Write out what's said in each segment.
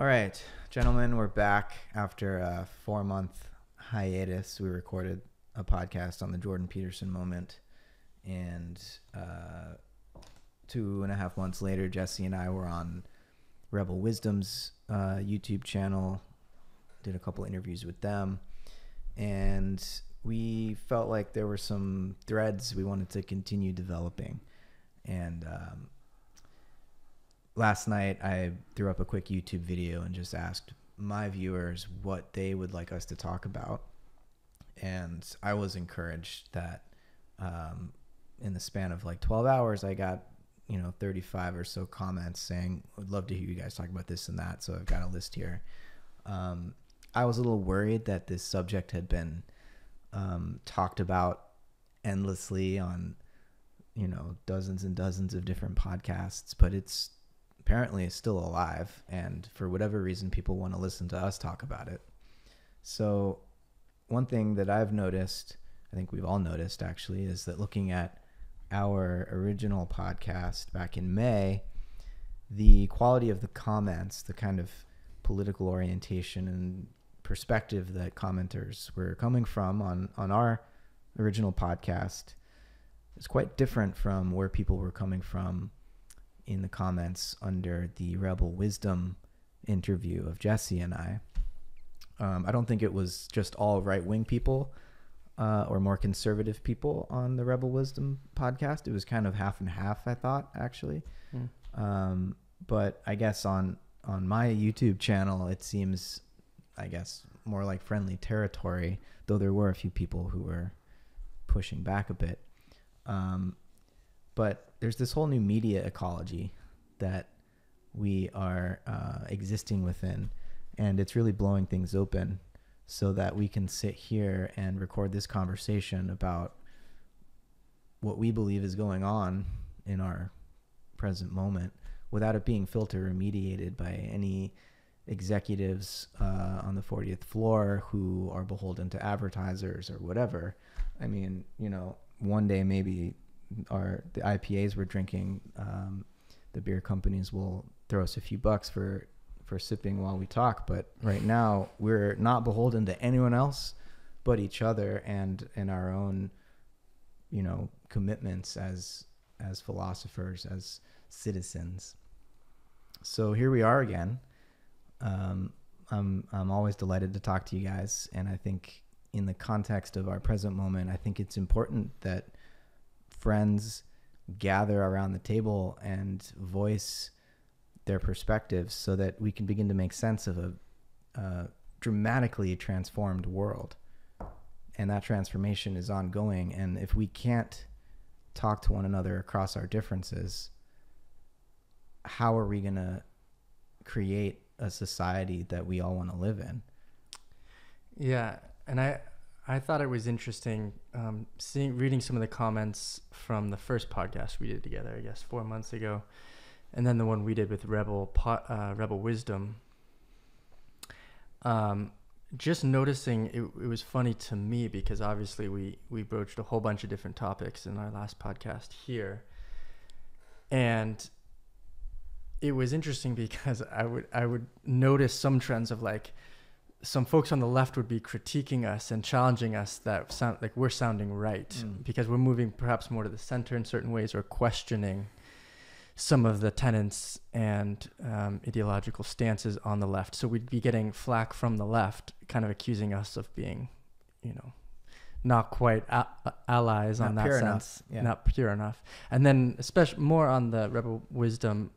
All right, gentlemen, we're back after a 4-month hiatus. We recorded a podcast on the Jordan Peterson moment, and 2.5 months later, Jesse and I were on Rebel Wisdom's YouTube channel, did a couple interviews with them, and we felt like there were some threads we wanted to continue developing. And last night I threw up a quick YouTube video and just asked my viewers what they would like us to talk about. And I was encouraged that in the span of like 12 hours, I got 35 or so comments saying, I'd love to hear you guys talk about this and that. So I've got a list here. I was a little worried that this subject had been talked about endlessly on, dozens and dozens of different podcasts, but it's apparently still alive. And for whatever reason, people want to listen to us talk about it. So one thing that I've noticed, I think we've all noticed actually, is that looking at our original podcast back in May, the quality of the comments, the kind of political orientation and perspective that commenters were coming from on our original podcast is quite different from where people were coming from in the comments under the Rebel Wisdom interview of Jesse and I. I don't think it was just all right-wing people or more conservative people on the Rebel Wisdom podcast. It was kind of half and half, I thought, actually. But I guess on my YouTube channel, it seems, I guess, more like friendly territory, though there were a few people who were pushing back a bit. But there's this whole new media ecology that we are existing within, and it's really blowing things open so that we can sit here and record this conversation about what we believe is going on in our present moment without it being filtered or mediated by any executives on the 40th floor who are beholden to advertisers or whatever. I mean, one day maybe the IPAs we're drinking, the beer companies will throw us a few bucks for sipping while we talk. But right now we're not beholden to anyone else but each other and our own, commitments as philosophers, as citizens. So here we are again. I'm always delighted to talk to you guys. And I think in the context of our present moment, I think it's important that friends gather around the table and voice their perspectives so that we can begin to make sense of a dramatically transformed world. And that transformation is ongoing. And if we can't talk to one another across our differences, how are we going to create a society that we all want to live in? Yeah. And I thought it was interesting reading some of the comments from the first podcast we did together, I guess 4 months ago, and then the one we did with Rebel Wisdom. Just noticing it was funny to me because obviously we broached a whole bunch of different topics in our last podcast here, and it was interesting because I would notice some trends of like some folks on the left would be critiquing us and challenging us that sound like we're sounding right because we're moving perhaps more to the center in certain ways or questioning some of the tenets and ideological stances on the left. So we'd be getting flack from the left, kind of accusing us of being, not quite allies on that sense, not pure enough. And then especially more on the Rebel Wisdom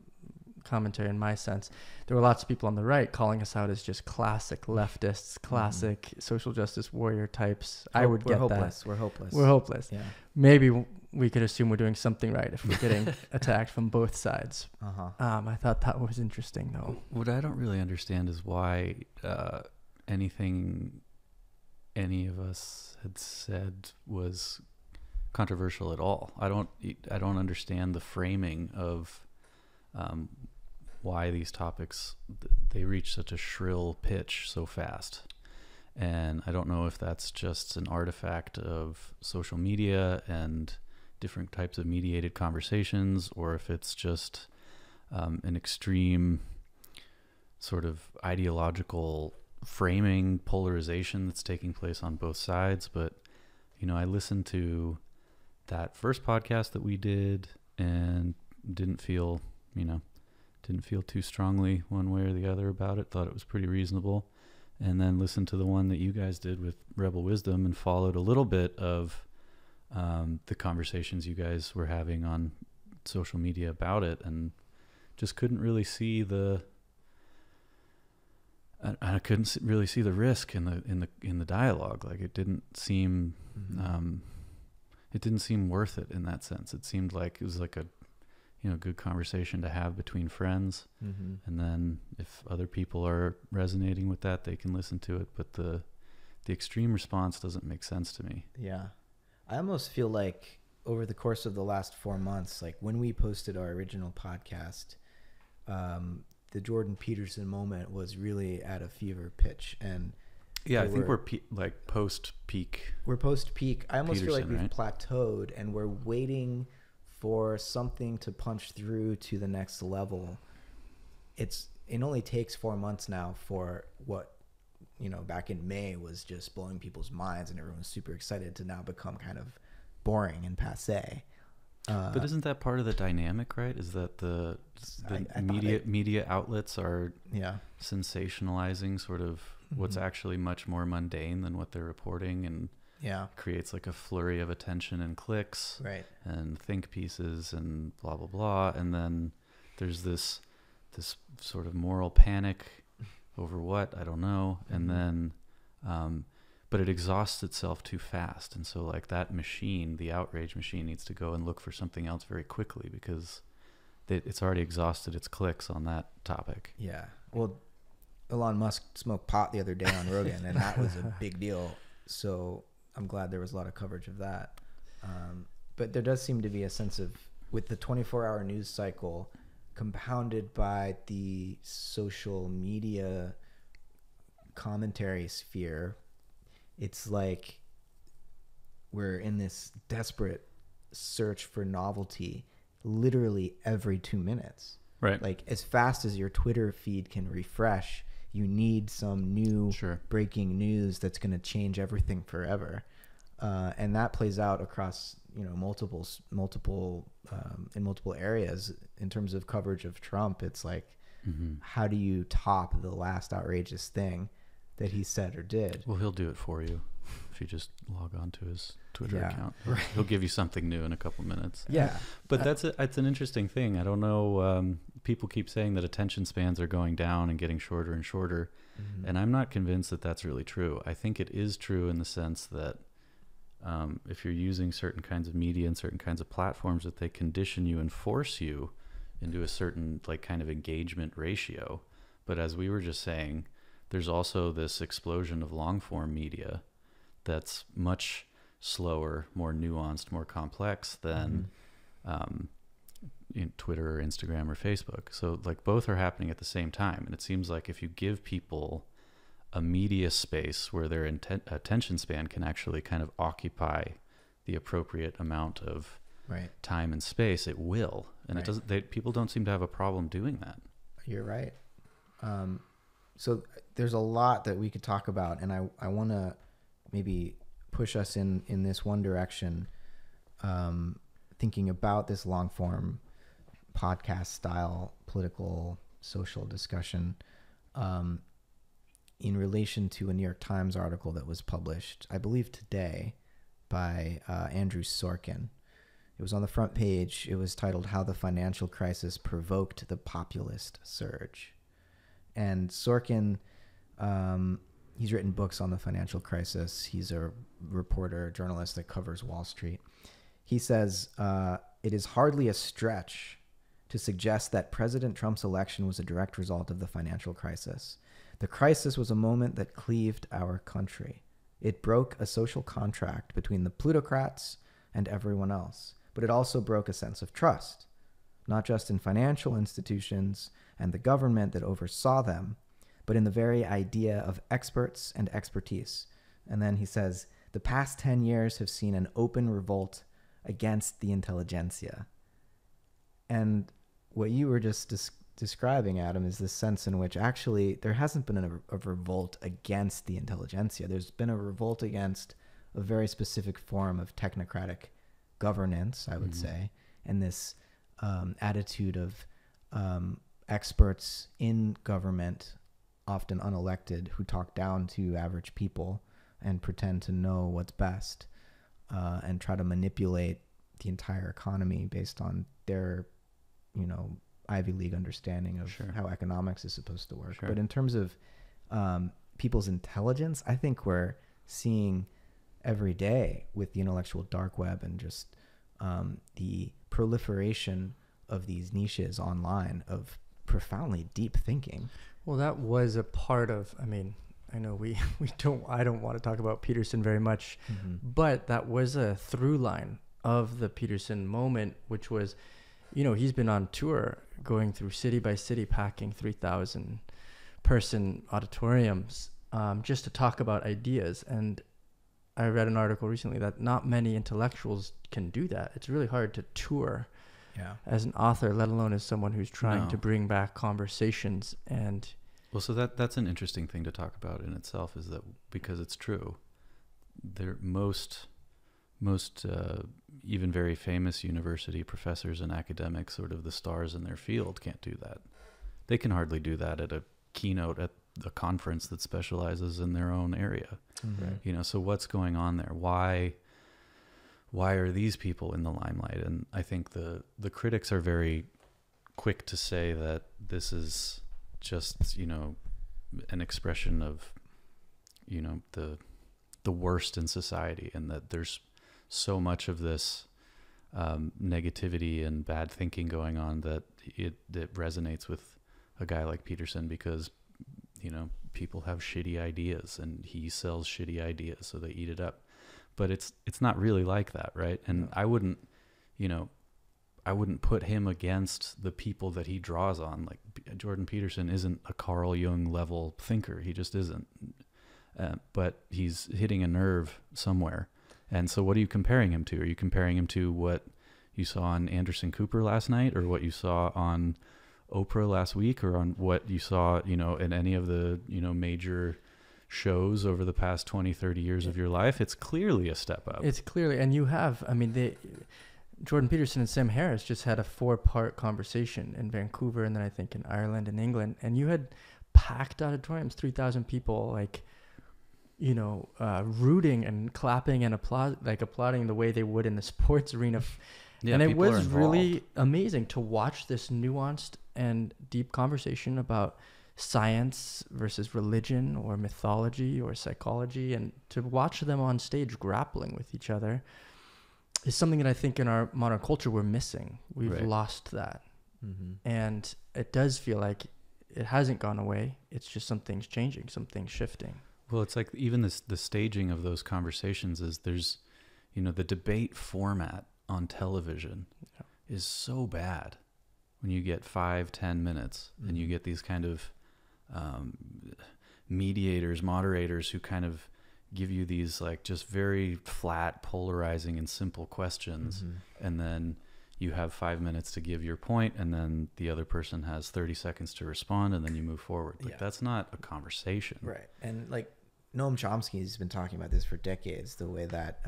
commentary, in my sense, there were lots of people on the right calling us out as just classic leftists, classic social justice warrior types. I would get hopeless. that. We're hopeless. We're hopeless. Yeah. Maybe we could assume we're doing something right if we're getting attacked from both sides. I thought that was interesting, though. What I don't really understand is why anything any of us had said was controversial at all. I don't understand the framing of why these topics, they reach such a shrill pitch so fast. And I don't know if that's just an artifact of social media and different types of mediated conversations, or if it's just an extreme sort of ideological framing polarization that's taking place on both sides. But, you know, I listened to that first podcast that we did and didn't feel too strongly one way or the other about it. Thought it was pretty reasonable. And then listened to the one that you guys did with Rebel Wisdom and followed a little bit of the conversations you guys were having on social media about it, and just couldn't really see I couldn't really see the risk in the dialogue. Like, it didn't seem worth it in that sense. It seemed like it was like a, you know, good conversation to have between friends. Mm-hmm. And then if other people are resonating with that, they can listen to it. But the extreme response doesn't make sense to me. Yeah. I almost feel like over the course of the last 4 months, like when we posted our original podcast, the Jordan Peterson moment was really at a fever pitch. And yeah, I think we're post peak. We're post peak. I almost Peterson, feel like we've right? plateaued and we're waiting for something to punch through to the next level. It only takes 4 months now for what, you know, back in May was just blowing people's minds and everyone was super excited to now become kind of boring and passé. But isn't that part of the dynamic, right? Is that the media outlets are sensationalizing sort of what's actually much more mundane than what they're reporting, and creates like a flurry of attention and clicks, right, and think pieces and blah blah blah, and then there's this sort of moral panic over what, I don't know, and then but it exhausts itself too fast, and so like that machine, the outrage machine, needs to go and look for something else very quickly because it's already exhausted its clicks on that topic. Yeah, well, Elon Musk smoked pot the other day on Rogan, and that was a big deal. So I'm glad there was a lot of coverage of that. But there does seem to be a sense of, with the 24-hour news cycle compounded by the social media commentary sphere, it's like we're in this desperate search for novelty literally every 2 minutes. Right. Like, as fast as your Twitter feed can refresh, you need some new breaking news that's going to change everything forever. And that plays out across, you know, multiple in multiple areas. In terms of coverage of Trump, it's like, how do you top the last outrageous thing that he said or did? Well, he'll do it for you if you just log on to his Twitter account. Right. He'll give you something new in a couple minutes. Yeah. But it's an interesting thing. I don't know. People keep saying that attention spans are going down and getting shorter and shorter. Mm-hmm. And I'm not convinced that that's really true. I think it is true in the sense that if you're using certain kinds of media and certain kinds of platforms, that they condition you and force you into a certain like kind of engagement ratio. But as we were just saying, there's also this explosion of long form media that's much slower, more nuanced, more complex than in Twitter or Instagram or Facebook. So like both are happening at the same time. And it seems like if you give people a media space where their attention span can actually kind of occupy the appropriate amount of time and space, it will. And it doesn't. People don't seem to have a problem doing that. You're right. So there's a lot that we could talk about, and I want to maybe push us in this one direction, thinking about this long form podcast style political social discussion in relation to a New York Times article that was published, I believe today, by Andrew Sorkin. It was on the front page. It was titled "How the Financial Crisis Provoked the Populist Surge." And Sorkin, he's written books on the financial crisis. He's a reporter, journalist that covers Wall Street. He says, it is hardly a stretch to suggest that President Trump's election was a direct result of the financial crisis. The crisis was a moment that cleaved our country. It broke a social contract between the plutocrats and everyone else, but it also broke a sense of trust, not just in financial institutions and the government that oversaw them, but in the very idea of experts and expertise. And then he says, the past 10 years have seen an open revolt against the intelligentsia. And what you were just describing, Adam, is this sense in which actually there hasn't been a revolt against the intelligentsia. There's been a revolt against a very specific form of technocratic governance, I would say, and this attitude of experts in government, often unelected, who talk down to average people and pretend to know what's best, and try to manipulate the entire economy based on their, Ivy League understanding of how economics is supposed to work. But in terms of people's intelligence, I think we're seeing every day with the intellectual dark web and just the proliferation of these niches online of profoundly deep thinking. Well, that was a part of, I know I don't want to talk about Peterson very much, but that was a through line of the Peterson moment, which was, he's been on tour going through city by city, packing 3,000 person auditoriums just to talk about ideas. And I read an article recently that not many intellectuals can do that. It's really hard to tour as an author, let alone as someone who's trying to bring back conversations. And well, so that's an interesting thing to talk about in itself, is that because it's true, most even very famous university professors and academics, sort of the stars in their field, can't do that. They can hardly do that at a keynote at a conference that specializes in their own area. So what's going on there? Why are these people in the limelight? And I think the critics are very quick to say that this is just, an expression of, the worst in society, and that there's so much of this negativity and bad thinking going on that it resonates with a guy like Peterson, because people have shitty ideas and he sells shitty ideas, so they eat it up. But it's not really like that, right? And I wouldn't put him against the people that he draws on. Like, Jordan Peterson isn't a Carl Jung level thinker. He just isn't. But he's hitting a nerve somewhere. And so what are you comparing him to? Are you comparing him to what you saw on Anderson Cooper last night, or what you saw on Oprah last week, or on what you saw, in any of the, major shows over the past 20, 30 years of your life? It's clearly a step up. It's clearly, and you have, Jordan Peterson and Sam Harris just had a 4-part conversation in Vancouver, and then I think in Ireland and England, and you had packed auditoriums, 3,000 people, rooting and clapping and applauding the way they would in the sports arena. And it was really amazing to watch this nuanced and deep conversation about science versus religion or mythology or psychology, and to watch them on stage grappling with each other is something that I think in our modern culture we're missing. We've lost that. And it does feel like it hasn't gone away. It's just something's changing, something's shifting. Well, it's like even the staging of those conversations is there's, the debate format on television is so bad when you get 5-10 minutes and you get these kind of mediators, moderators who kind of give you these just very flat, polarizing and simple questions. And then you have 5 minutes to give your point, and then the other person has 30 seconds to respond, and then you move forward. That's not a conversation. Right. And Noam Chomsky has been talking about this for decades, the way that,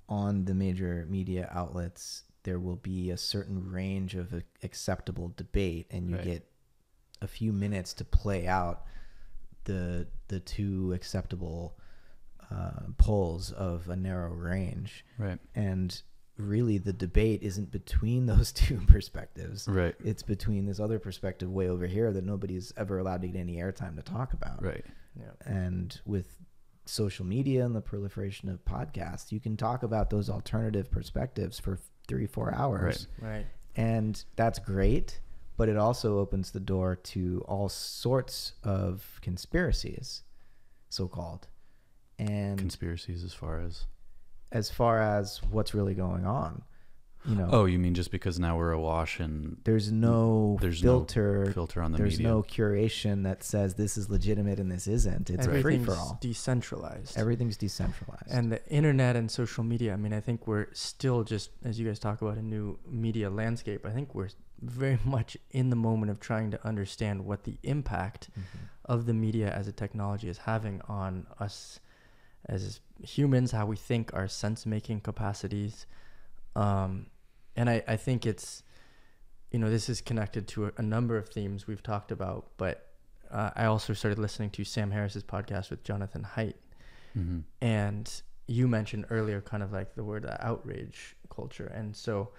on the major media outlets, there will be a certain range of acceptable debate, and you get a few minutes to play out the two acceptable poles of a narrow range. Right. And really the debate isn't between those two perspectives. Right. It's between this other perspective way over here that nobody's ever allowed to get any airtime to talk about. Right. Yeah. And with social media and the proliferation of podcasts, you can talk about those alternative perspectives for 3-4 hours. Right. And that's great, but it also opens the door to all sorts of conspiracies, so-called. And conspiracies as far as what's really going on. you know. Oh, you mean just because now we're awash and There's no filter. no filter on the There's media. no curation that says this is legitimate and this isn't. It's a free for all. Decentralized. Everything's decentralized. And the internet and social media, I mean, I think we're still just, as you guys talk about, a new media landscape. I think we're very much in the moment of trying to understand what the impact of the media as a technology is having on us as humans, how we think, our sense-making capacities. And I think it's, you know, this is connected to a number of themes we've talked about, but I also started listening to Sam Harris's podcast with Jonathan Haidt. And you mentioned earlier kind of like the word outrage culture. And so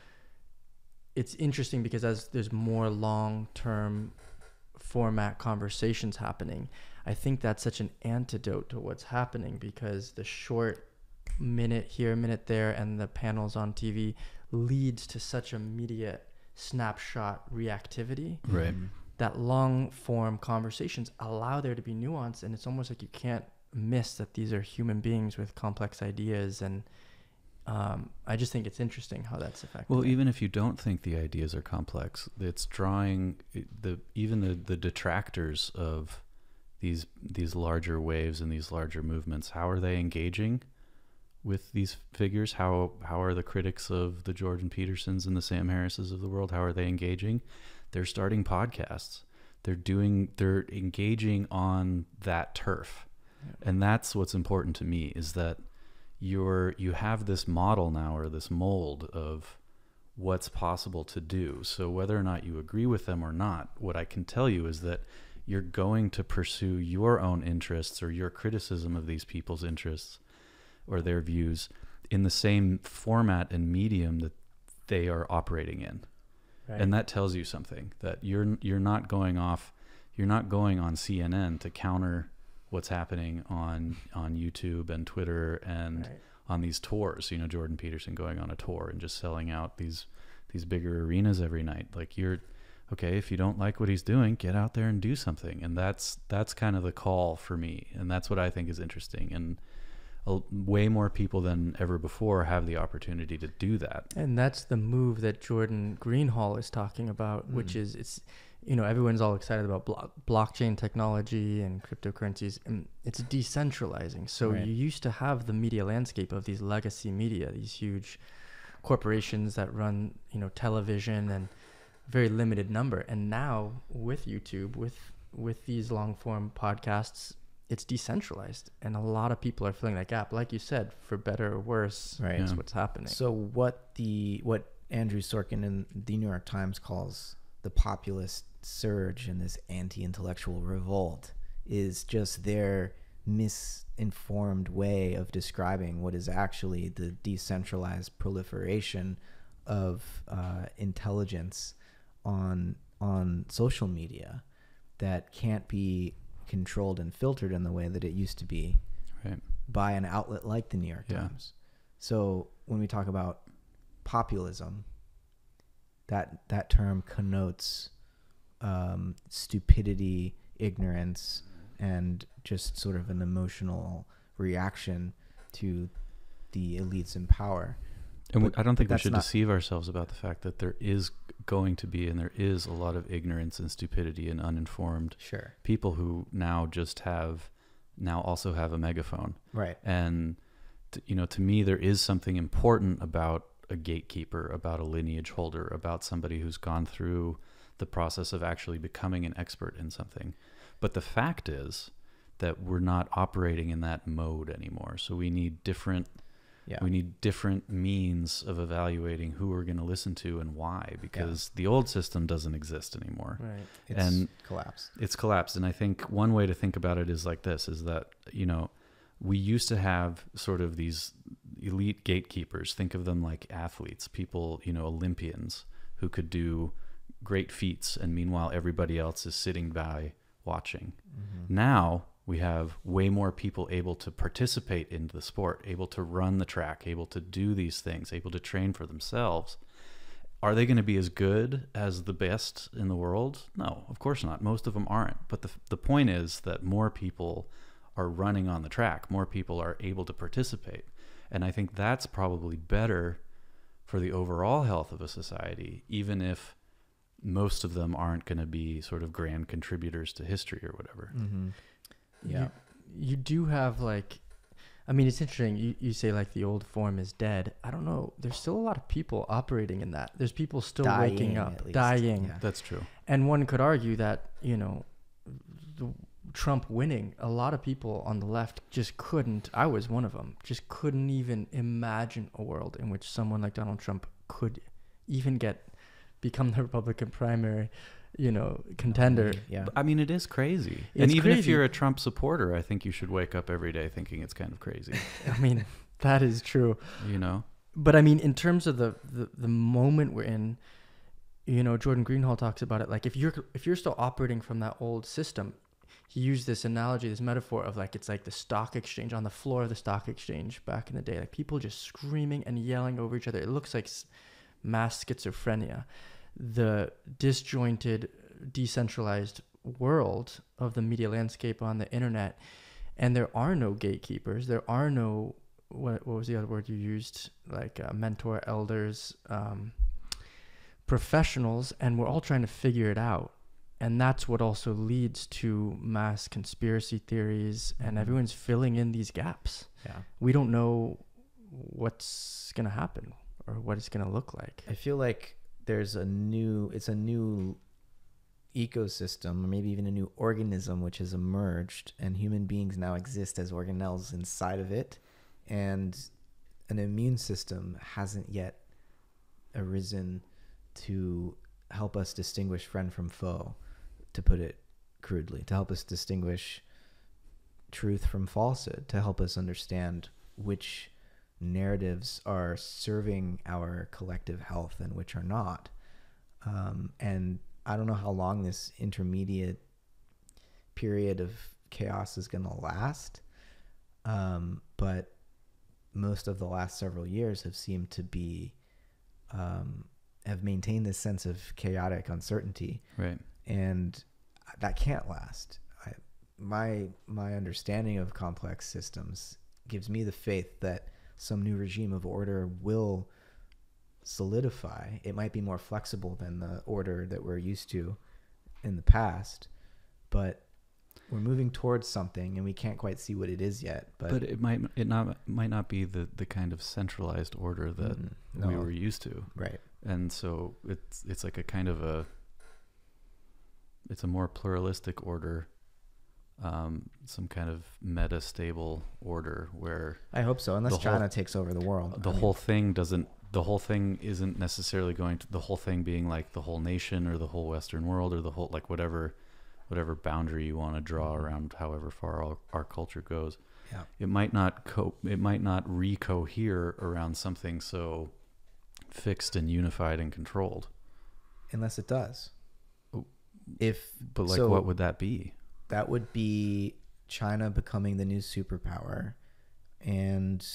it's interesting because as there's more long-term format conversations happening, I think that's such an antidote to what's happening, because the short minute here, minute there, and the panels on TV leads to such immediate snapshot reactivity. Right. That long form conversations allow there to be nuance, and it's almost like you can't miss that these are human beings with complex ideas. And I just think it's interesting how that's affecting. Well, even if you don't think the ideas are complex, it's drawing even the detractors of these larger waves and these larger movements. How are they engaging with these figures? How are the critics of the Jordan Petersons and the Sam Harrises of the world, how are they engaging? They're starting podcasts. They're engaging on that turf. Yeah. And that's what's important to me, is that you have this model now, or this mold of what's possible to do. So whether or not you agree with them or not, what I can tell you is that you're going to pursue your own interests or your criticism of these people's interests or their views in the same format and medium that they are operating in. Right. And that tells you something, that you're not going on CNN to counter what's happening on YouTube and Twitter and on these tours. You know, Jordan Peterson going on a tour and just selling out these bigger arenas every night. Like, you're okay, if you don't like what he's doing, get out there and do something. And that's kind of the call for me, and that's what I think is interesting. And way more people than ever before have the opportunity to do that. And that's the move that Jordan Greenhall is talking about, which is, it's, you know, everyone's all excited about blockchain technology and cryptocurrencies, and it's decentralizing. So you used to have the media landscape of these legacy media, these huge corporations that run, you know, television, and very limited number. And now with YouTube, with these long form podcasts, it's decentralized, and a lot of people are filling that gap. Like you said, for better or worse, is what's happening. So what Andrew Sorkin in the New York Times calls the populist surge and this anti-intellectual revolt is just their misinformed way of describing what is actually the decentralized proliferation of intelligence on social media that can't be controlled and filtered in the way that it used to be by an outlet like the New York Times. So when we talk about populism, that term connotes stupidity, ignorance, and just sort of an emotional reaction to the elites in power. And I don't think we should deceive ourselves about the fact that there is going to be, and there is, a lot of ignorance and stupidity and uninformed people who now also have a megaphone. Right. And, to me, there is something important about a gatekeeper, about a lineage holder, about somebody who's gone through the process of actually becoming an expert in something. But the fact is that we're not operating in that mode anymore. So we need different means of evaluating who we're going to listen to and why, because the old system doesn't exist anymore. Right. It's collapsed. It's collapsed. And I think one way to think about it is like this, is that, we used to have sort of these elite gatekeepers. Think of them like athletes, people, Olympians who could do great feats, and meanwhile everybody else is sitting by watching. Mm-hmm. Now we have way more people able to participate in the sport, able to run the track, able to do these things, able to train for themselves. Are they going to be as good as the best in the world? No, of course not. Most of them aren't. But the point is that more people are running on the track. More people are able to participate. And I think that's probably better for the overall health of a society, even if most of them aren't going to be sort of grand contributors to history or whatever. Mm-hmm. Yeah. You do have like, I mean, it's interesting. You say like the old form is dead. I don't know. There's still a lot of people operating in that. There's people still waking up, dying. Yeah. That's true. And one could argue that, you know, Trump winning, a lot of people on the left just couldn't, I was one of them, just couldn't even imagine a world in which someone like Donald Trump could even become the Republican primary, you know, contender. Yeah. I mean, it is crazy. It's and even crazy. if you're a Trump supporter, I think you should wake up every day thinking it's kind of crazy, I mean, that is true. you know? But I mean, in terms of the moment we're in, you know, Jordan Greenhall talks about it. Like if you're still operating from that old system, he used this analogy, this metaphor of like, it's like the stock exchange, on the floor of the stock exchange back in the day, like people just screaming and yelling over each other. It looks like mass schizophrenia. The disjointed, decentralized world of the media landscape on the internet, and there are no gatekeepers. There are no, what was the other word you used? Like mentor, elders, professionals, and we're all trying to figure it out. And that's what also leads to mass conspiracy theories, and everyone's filling in these gaps. Yeah. We don't know what's going to happen or what it's going to look like. I feel like it's a new ecosystem, or maybe even a new organism which has emerged, and human beings now exist as organelles inside of it, and an immune system hasn't yet arisen to help us distinguish friend from foe, to put it crudely, to help us distinguish truth from falsehood, to help us understand which narratives are serving our collective health and which are not. And I don't know how long this intermediate period of chaos is going to last, but most of the last several years have seemed to be have maintained this sense of chaotic uncertainty, Right. and that can't last. My understanding of complex systems gives me the faith that some new regime of order will solidify. It might be more flexible than the order that we're used to in the past, but we're moving towards something, and we can't quite see what it is yet. But it might not be the kind of centralized order that we were used to. Right. And so it's like a kind of it's a more pluralistic order, some kind of meta-stable order where I hope so, unless China takes over the world. The whole thing isn't necessarily going to, the whole thing being like the whole nation or the whole Western world or the whole, like whatever boundary you want to draw around however far our culture goes. Yeah. It might not recohere around something so fixed and unified and controlled. Unless it does. What would that be? That would be China becoming the new superpower and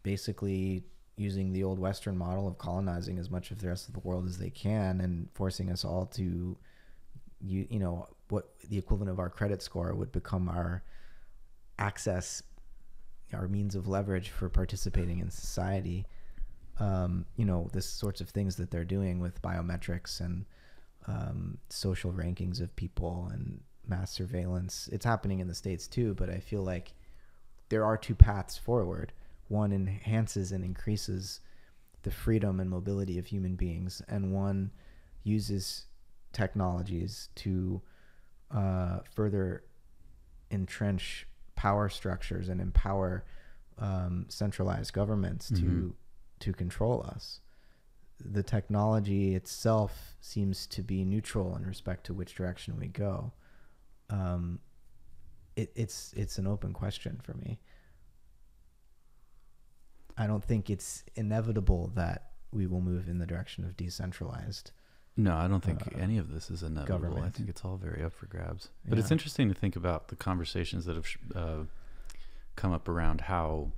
basically using the old Western model of colonizing as much of the rest of the world as they can and forcing us all to, you know, what the equivalent of our credit score would become our access, our means of leverage for participating in society. You know, the sorts of things that they're doing with biometrics and social rankings of people and mass surveillance. It's happening in the States too, but I feel like there are two paths forward. One enhances and increases the freedom and mobility of human beings, and one uses technologies to further entrench power structures and empower centralized governments to control us. The technology itself seems to be neutral in respect to which direction we go. It's an open question for me. I don't think it's inevitable that we will move in the direction of decentralized. No, I don't think any of this is inevitable. Government. I think it's all very up for grabs. But Yeah. it's interesting to think about the conversations that have come up around how,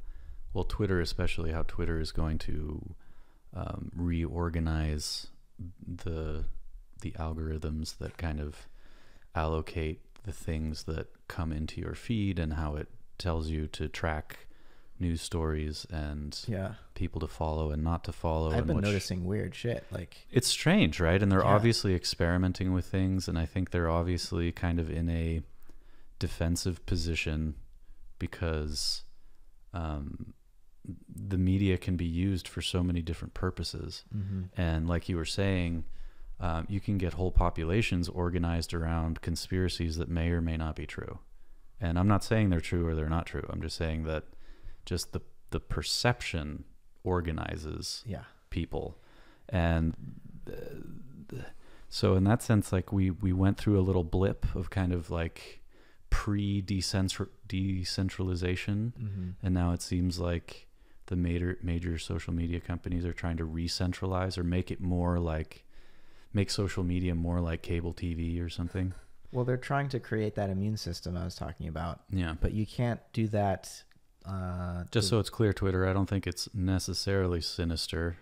well, Twitter especially, how Twitter is going to reorganize the algorithms that kind of allocate the things that come into your feed, and how it tells you to track news stories and Yeah. people to follow and not to follow. I've been noticing weird shit. Like, it's strange, right? And they're Yeah. obviously experimenting with things, and I think they're obviously kind of in a defensive position because the media can be used for so many different purposes. And like you were saying, you can get whole populations organized around conspiracies that may or may not be true. And I'm not saying they're true or they're not true. I'm just saying that just the perception organizes people. And so in that sense, like we went through a little blip of kind of like decentralization. And now it seems like the major social media companies are trying to re-centralize or make social media more like cable TV or something. well, they're trying to create that immune system I was talking about. Yeah. But you can't do that. Just so it's clear, Twitter, I don't think it's necessarily sinister.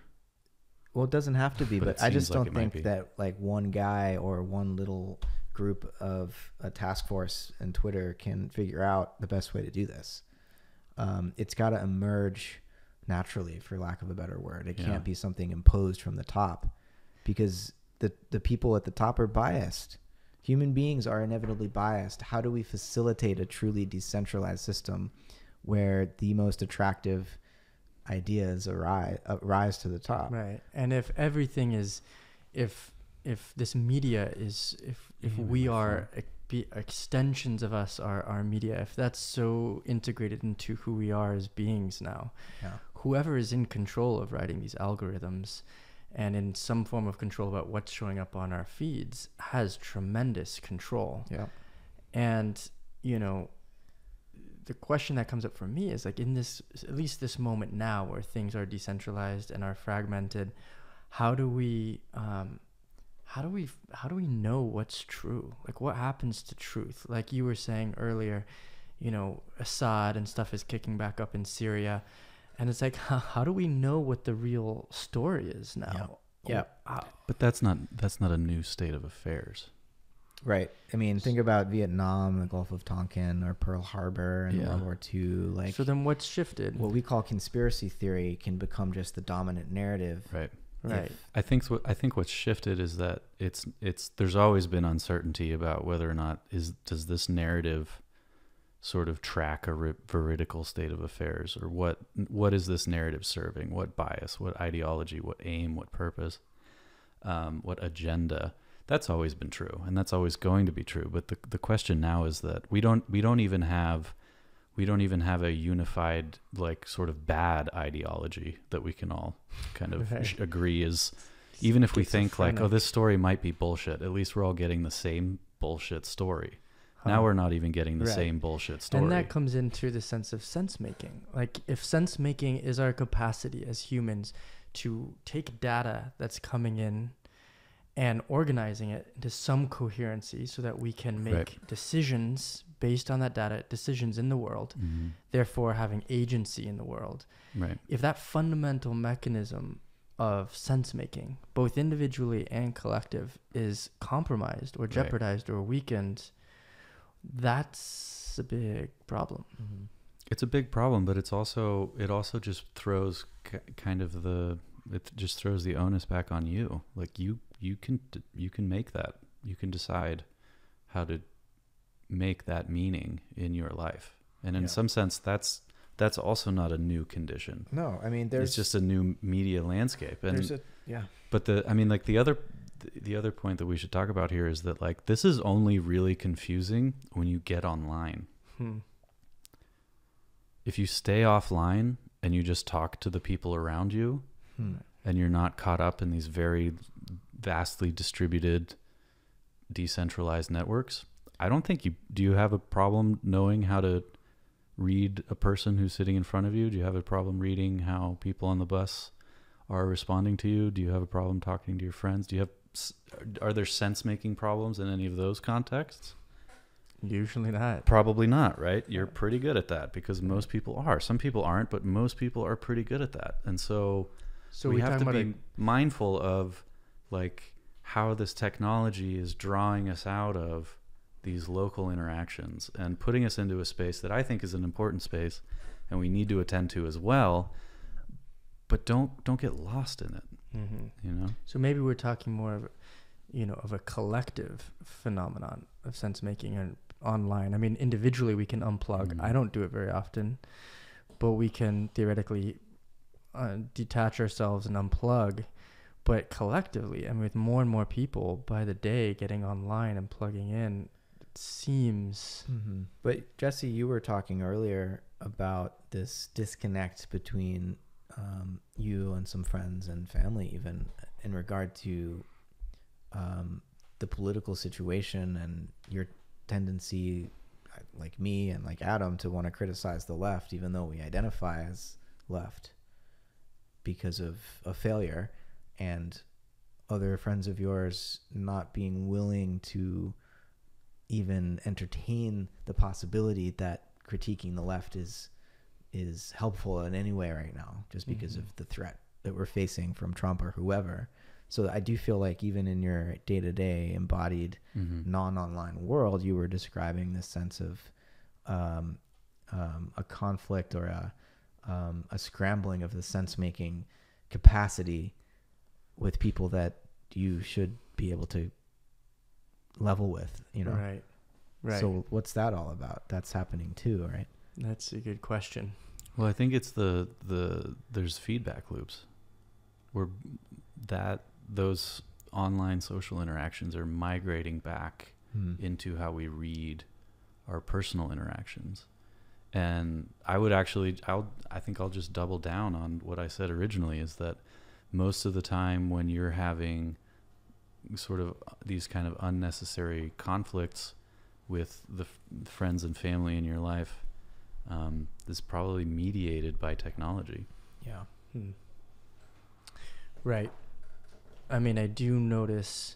Well, it doesn't have to be, But but it I just seems like don't it might think be. that like one guy or one little group of a task force in Twitter can figure out the best way to do this. It's got to emerge naturally, for lack of a better word. It can't be something imposed from the top, because the people at the top are biased. Human beings are inevitably biased. How do we facilitate a truly decentralized system where the most attractive ideas rise to the top? Right. And if everything is, if this media is, if we are extensions of us, our media, if that's so integrated into who we are as beings now, whoever is in control of writing these algorithms and in some form of control about what's showing up on our feeds has tremendous control. Yeah. And, you know, the question that comes up for me is like, in this, at least this moment now where things are decentralized and are fragmented, how do we know what's true? Like, what happens to truth? Like you were saying earlier, you know, Assad and stuff is kicking back up in Syria. And it's like, how do we know what the real story is now? Yeah. But that's not a new state of affairs. Right. I mean, think about Vietnam, the Gulf of Tonkin, or Pearl Harbor, and World War II. Like, so then what's shifted? what we call conspiracy theory can become just the dominant narrative. Right. I think what's shifted is that it's there's always been uncertainty about whether or not does this narrative sort of track a veridical state of affairs, or what is this narrative serving? What bias? What ideology? What aim? What purpose? What agenda? That's always been true, and that's always going to be true. But the question now is that we don't even have a unified, like, sort of bad ideology that we can all kind of agree is, even if we think like, oh, this story might be bullshit, at least we're all getting the same bullshit story. Now we're not even getting the same bullshit story. And that comes into the sense of sense making. Like, if sense making is our capacity as humans to take data that's coming in and organizing it into some coherency so that we can make decisions based on that data, decisions in the world, therefore having agency in the world. Right. If that fundamental mechanism of sense making, both individually and collective, is compromised or jeopardized or weakened, that's a big problem. It's a big problem, but it also just throws it just throws the onus back on you. Like, you can make that. You can decide how to make that meaning in your life. And in some sense, that's also not a new condition. No, I mean, it's just a new media landscape. And but the other point that we should talk about here is that, like, this is only really confusing when you get online. If you stay offline and you just talk to the people around you, and you're not caught up in these very vastly distributed, decentralized networks, I don't think do you have a problem knowing how to read a person who's sitting in front of you? Do you have a problem reading how people on the bus are responding to you? Do you have a problem talking to your friends? Are there sense-making problems in any of those contexts? Usually not. Probably not, right? You're pretty good at that, because most people are. Some people aren't, but most people are pretty good at that. And so we have to be mindful of, like, how this technology is drawing us out of these local interactions and putting us into a space that I think is an important space, and we need to attend to as well. But don't get lost in it. You know. So maybe we're talking more of, of a collective phenomenon of sense making and online. I mean, individually we can unplug. I don't do it very often, but we can theoretically detach ourselves and unplug. But collectively, and with more and more people by the day getting online and plugging in, it seems. But Jesse, you were talking earlier about this disconnect between you and some friends and family, even in regard to the political situation and your tendency, like me and like Adam, to want to criticize the left, even though we identify as left because of a failure, and other friends of yours not being willing to even entertain the possibility that critiquing the left is helpful in any way right now, just because of the threat that we're facing from Trump or whoever. So I do feel like even in your day-to-day embodied non-online world, you were describing this sense of a conflict or a scrambling of the sense-making capacity with people that you should be able to level with, Right. So what's that all about? That's happening too, right? That's a good question. Well, I think it's there's feedback loops where those online social interactions are migrating back into how we read our personal interactions. And I think I'll just double down on what I said originally, is that most of the time when you're having sort of these kind of unnecessary conflicts with the friends and family in your life, is probably mediated by technology. Yeah. Right. I mean, I do notice.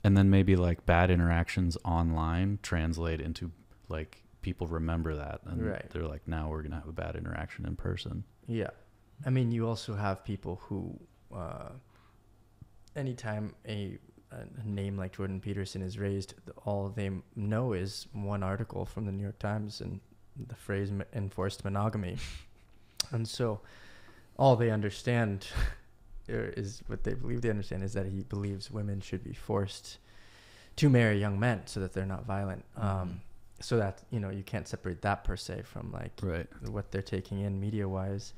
And then maybe like bad interactions online translate into like people remember that, and they're like, now we're going to have a bad interaction in person. Yeah. I mean, you also have people who, anytime a name like Jordan Peterson is raised, all they know is one article from the New York Times and the phrase enforced monogamy. And so all they understand is what they believe they understand is that he believes women should be forced to marry young men so that they're not violent. So that, you can't separate that per se from like what they're taking in media wise.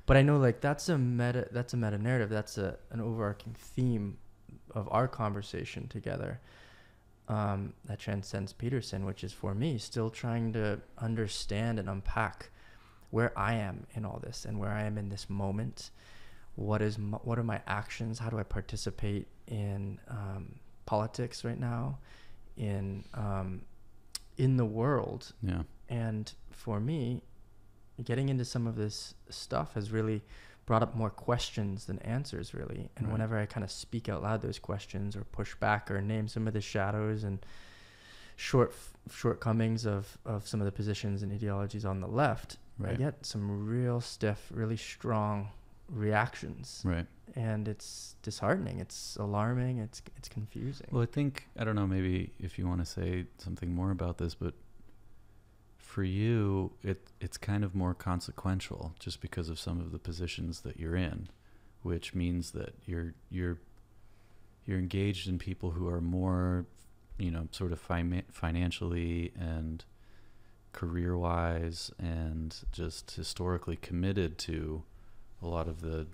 But I know like that's a meta narrative. That's an overarching theme of our conversation together that transcends Peterson, which is for me still trying to understand and unpack where I am in all this and where I am in this moment. What are my actions? How do I participate in politics right now, in the world? Yeah. And for me, getting into some of this stuff has really brought up more questions than answers, really. And whenever I kind of speak out loud those questions or push back or name some of the shadows and shortcomings of some of the positions and ideologies on the left, I get some real stiff, really strong reactions. Right. And it's disheartening. It's alarming. It's confusing. Well, I don't know, maybe if you want to say something more about this, but for you, it's kind of more consequential just because of some of the positions that you're in, which means that you're engaged in people who are more, sort of financially and career-wise and just historically committed to a lot of the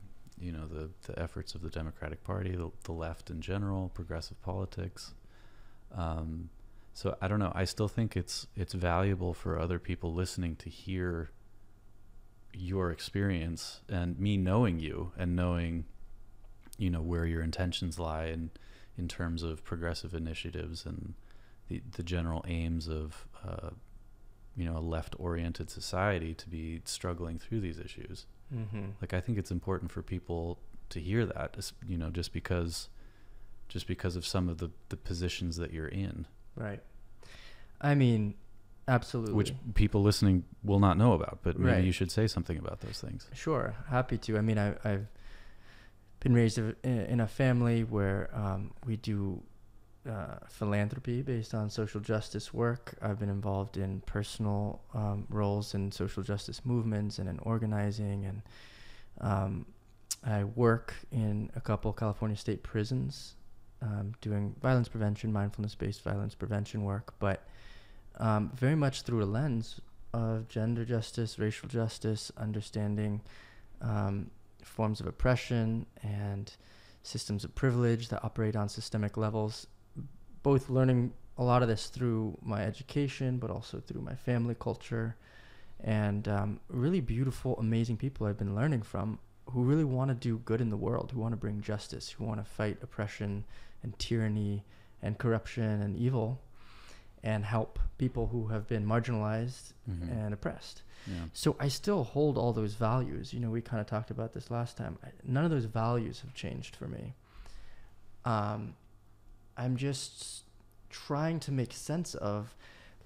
efforts of the Democratic Party, the left in general, progressive politics. So I don't know. I still think it's valuable for other people listening to hear your experience and me knowing you and knowing, where your intentions lie in terms of progressive initiatives and the general aims of, a left-oriented society to be struggling through these issues. Mm-hmm. Like, I think it's important for people to hear that, just because of some of the positions that you're in. Right. I mean, absolutely. Which people listening will not know about, but maybe you should say something about those things. Sure. Happy to. I mean, I've been raised in a family where we do philanthropy based on social justice work. I've been involved in personal roles in social justice movements and in organizing, and I work in a couple California state prisons doing violence prevention, mindfulness-based violence prevention work, but very much through a lens of gender justice, racial justice, understanding forms of oppression and systems of privilege that operate on systemic levels, both learning a lot of this through my education, but also through my family culture, and really beautiful, amazing people I've been learning from who really want to do good in the world, who want to bring justice, who want to fight oppression and tyranny and corruption and evil, and help people who have been marginalized and oppressed. Yeah. So I still hold all those values. You know, we kind of talked about this last time. None of those values have changed for me. I'm just trying to make sense of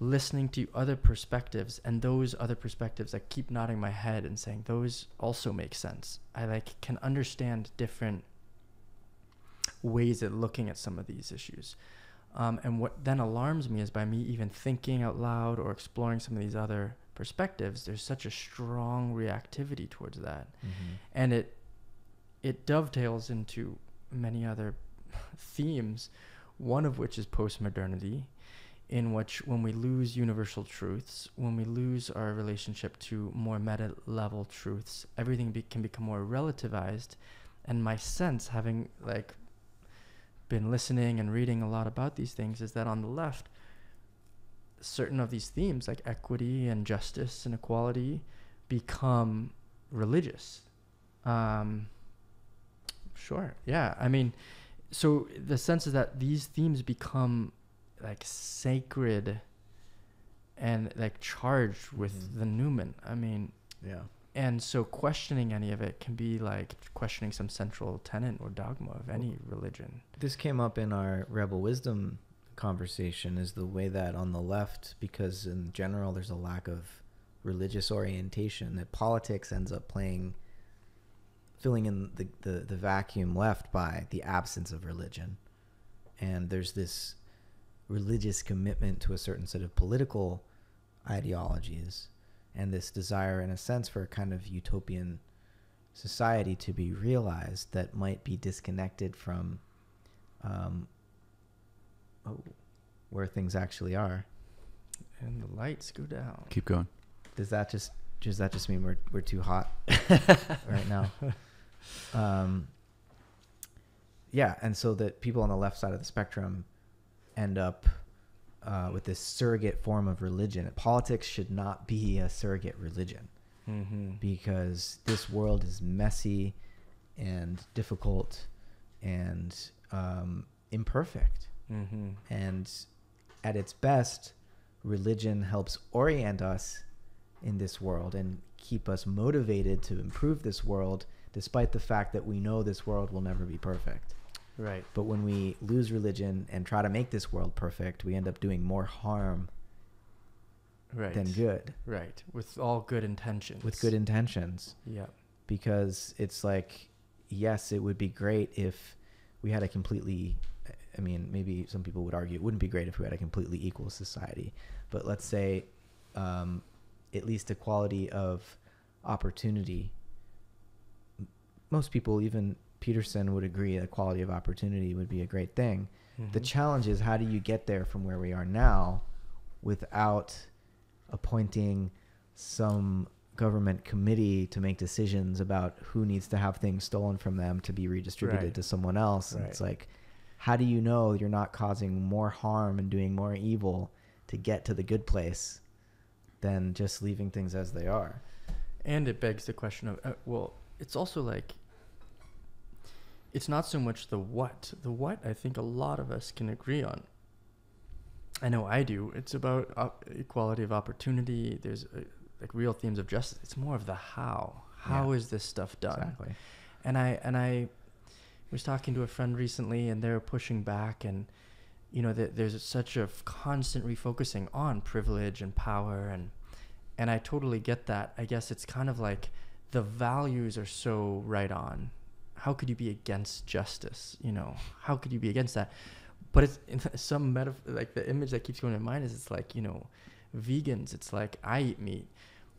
listening to other perspectives, and those other perspectives, I keep nodding my head and saying those also make sense. I can understand different ways of looking at some of these issues. And what then alarms me is by me even thinking out loud or exploring some of these other perspectives, there's such a strong reactivity towards that. And it dovetails into many other themes, one of which is postmodernity, in which when we lose universal truths, when we lose our relationship to more meta-level truths, everything can become more relativized. And my sense, having been listening and reading a lot about these things, is that on the left, certain of these themes like equity and justice and equality become religious. Sure. Yeah. I mean, so the sense is that these themes become sacred and charged with the noumen. I mean, yeah. And so questioning any of it can be like questioning some central tenet or dogma of any religion. This came up in our Rebel Wisdom conversation, is the way that on the left, because in general there's a lack of religious orientation, that politics ends up filling in the vacuum left by the absence of religion. And there's this religious commitment to a certain set of political ideologies, and this desire, in a sense, for a kind of utopian society to be realized that might be disconnected from where things actually are. And the lights go down. Keep going. Does that just mean we're too hot right now? Yeah, and so that people on the left side of the spectrum end up with this surrogate form of religion. Politics should not be a surrogate religion, because this world is messy and difficult and imperfect. And at its best, religion helps orient us in this world and keep us motivated to improve this world, despite the fact that we know this world will never be perfect. Right. But when we lose religion and try to make this world perfect, we end up doing more harm than good. Right. With all good intentions. With good intentions. Yeah. Because it's like, yes, it would be great if we had a completely, I mean, maybe some people would argue it wouldn't be great if we had a completely equal society. But let's say at least equality of opportunity. Most people, even Peterson, would agree that equality of opportunity would be a great thing. The challenge is, how do you get there from where we are now without appointing some government committee to make decisions about who needs to have things stolen from them to be redistributed to someone else? And it's like, how do you know you're not causing more harm and doing more evil to get to the good place than just leaving things as they are? And it begs the question of, it's also like, it's not so much the what. The what, I think a lot of us can agree on. I know I do. It's about equality of opportunity. There's real themes of justice. It's more of the how. How is this stuff done? Exactly. And I was talking to a friend recently, and they're pushing back, and there's such a constant refocusing on privilege and power, and I totally get that. I guess it's kind of like the values are so right on. How could you be against justice? How could you be against that? But it's in some metaphor, like the image that keeps going in my mind is it's like, you know, vegans, it's like I eat meat.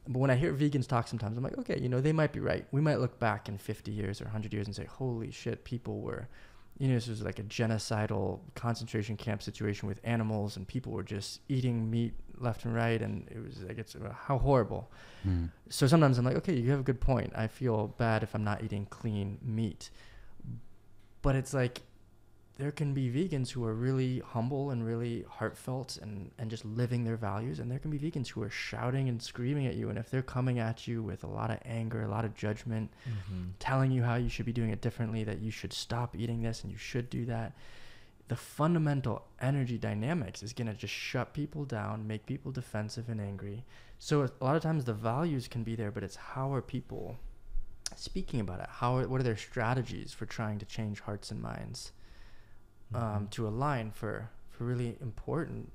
But when I hear vegans talk sometimes, I'm like, okay, you know, they might be right. We might look back in 50 years or 100 years and say, holy shit, people were, you know, this was like a genocidal concentration camp situation with animals and people were just eating meat left and right. And it was like, it's how horrible. So sometimes I'm like, okay, you have a good point. I feel bad if I'm not eating clean meat. But it's like, there can be vegans who are really humble and really heartfelt and just living their values. And there can be vegans who are shouting and screaming at you. And if they're coming at you with a lot of anger, a lot of judgment, telling you how you should be doing it differently, that you should stop eating this and you should do that, the fundamental energy dynamics is going to just shut people down, make people defensive and angry. So a lot of times the values can be there, but it's how are people speaking about it? What are their strategies for trying to change hearts and minds? To align for really important,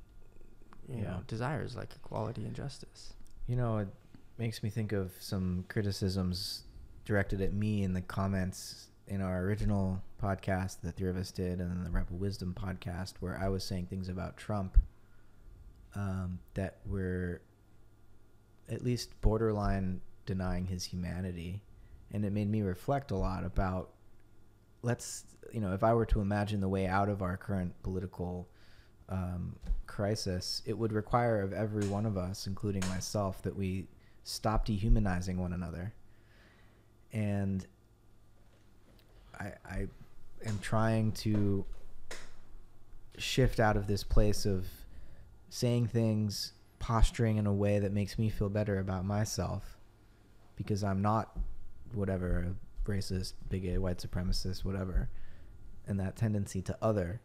you know, desires like equality and justice. You know, it makes me think of some criticisms directed at me in the comments in our original podcast that three of us did, and then the Rebel Wisdom podcast, where I was saying things about Trump that were at least borderline denying his humanity. And it made me reflect a lot about, if I were to imagine the way out of our current political crisis, it would require of every one of us, including myself, that we stop dehumanizing one another. And I am trying to shift out of this place of saying things, posturing in a way that makes me feel better about myself, because I'm not whatever, racist, bigot, white supremacist, whatever, and that tendency to other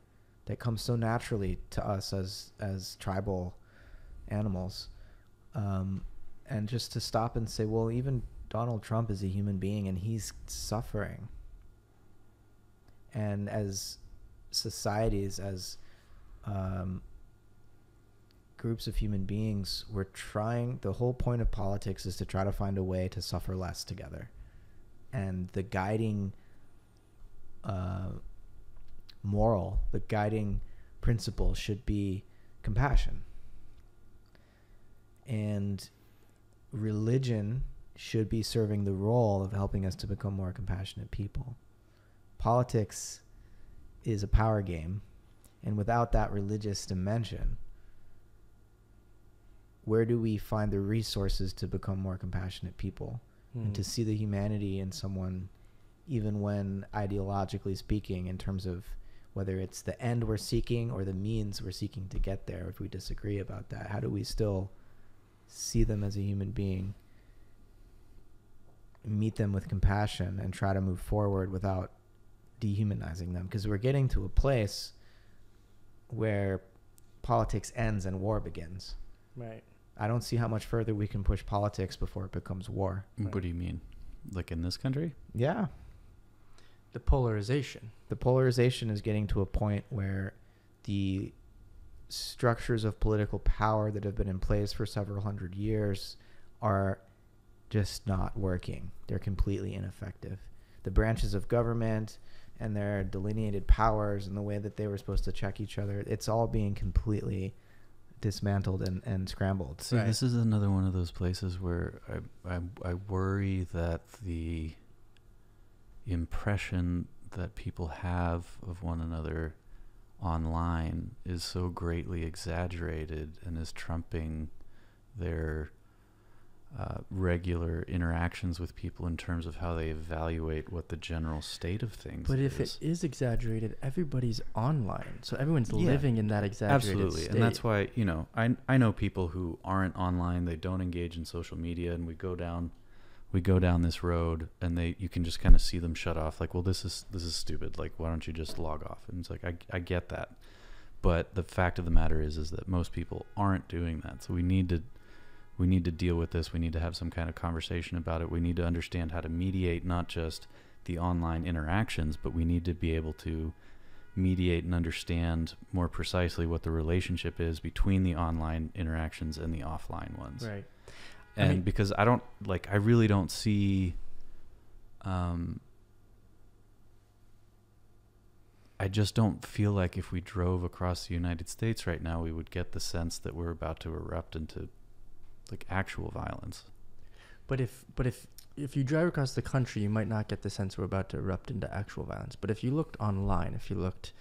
that comes so naturally to us as tribal animals, and just to stop and say, well, even Donald Trump is a human being and he's suffering, and as societies, as groups of human beings, we're trying, the whole point of politics is to try to find a way to suffer less together. And the guiding moral, the guiding principle should be compassion. And religion should be serving the role of helping us to become more compassionate people. Politics is a power game, and without that religious dimension, where do we find the resources to become more compassionate people? And to see the humanity in someone, even when ideologically speaking, in terms of whether it's the end we're seeking or the means we're seeking to get there, if we disagree about that, how do we still see them as a human being, meet them with compassion, and try to move forward without dehumanizing them? Because we're getting to a place where politics ends and war begins. Right. I don't see how much further we can push politics before it becomes war. Right. What do you mean? Like in this country? Yeah. The polarization. The polarization is getting to a point where the structures of political power that have been in place for several hundred years are just not working. They're completely ineffective. The branches of government and their delineated powers and the way that they were supposed to check each other, it's all being completely dismantled and scrambled. See, This is another one of those places where I worry that the impression that people have of one another online is so greatly exaggerated and is trumping their regular interactions with people in terms of how they evaluate what the general state of things is. But if it is exaggerated, everybody's online. So everyone's living in that exaggerated state. And that's why, I know people who aren't online, they don't engage in social media, and we go down this road and you can just kind of see them shut off, like, well, this is stupid, like, why don't you just log off? And it's like, I get that. But the fact of the matter is that most people aren't doing that. So we need to deal with this. We need to have some kind of conversation about it. We need to understand how to mediate not just the online interactions, but we need to be able to mediate and understand more precisely what the relationship is between the online interactions and the offline ones. Right. And because I really don't see, I I just don't feel like if we drove across the United States right now, we would get the sense that we're about to erupt into like actual violence. But if you drive across the country, you might not get the sense we're about to erupt into actual violence. But if you looked online, if you looked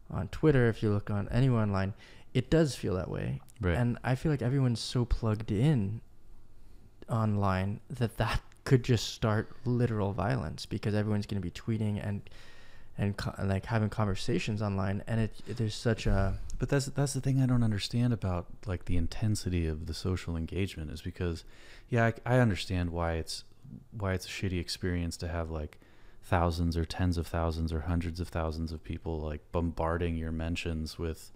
on Twitter, if you look on anywhere online, it does feel that way. Right. And I feel like everyone's so plugged in online that could just start literal violence, because everyone's going to be tweeting and like having conversations online, and there's such a... But that's the thing I don't understand about like the intensity of the social engagement, is because, yeah, I understand why it's a shitty experience to have like thousands or tens of thousands or hundreds of thousands of people like bombarding your mentions with,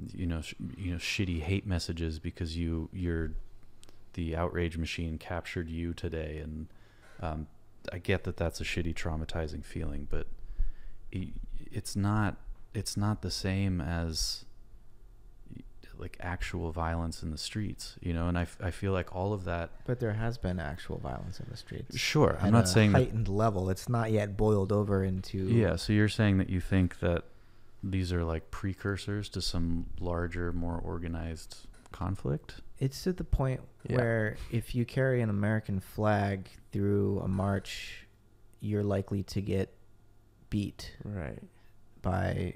shitty hate messages because the outrage machine captured you today, and I get that that's a shitty, traumatizing feeling, but it's not the same as like actual violence in the streets, and I feel like all of that. But there has been actual violence in the streets. Sure, I'm not saying heightened level. It's not yet boiled over into. Yeah, so you're saying that you think that these are like precursors to some larger, more organized conflict? It's to the point where if you carry an American flag through a march, you're likely to get beat by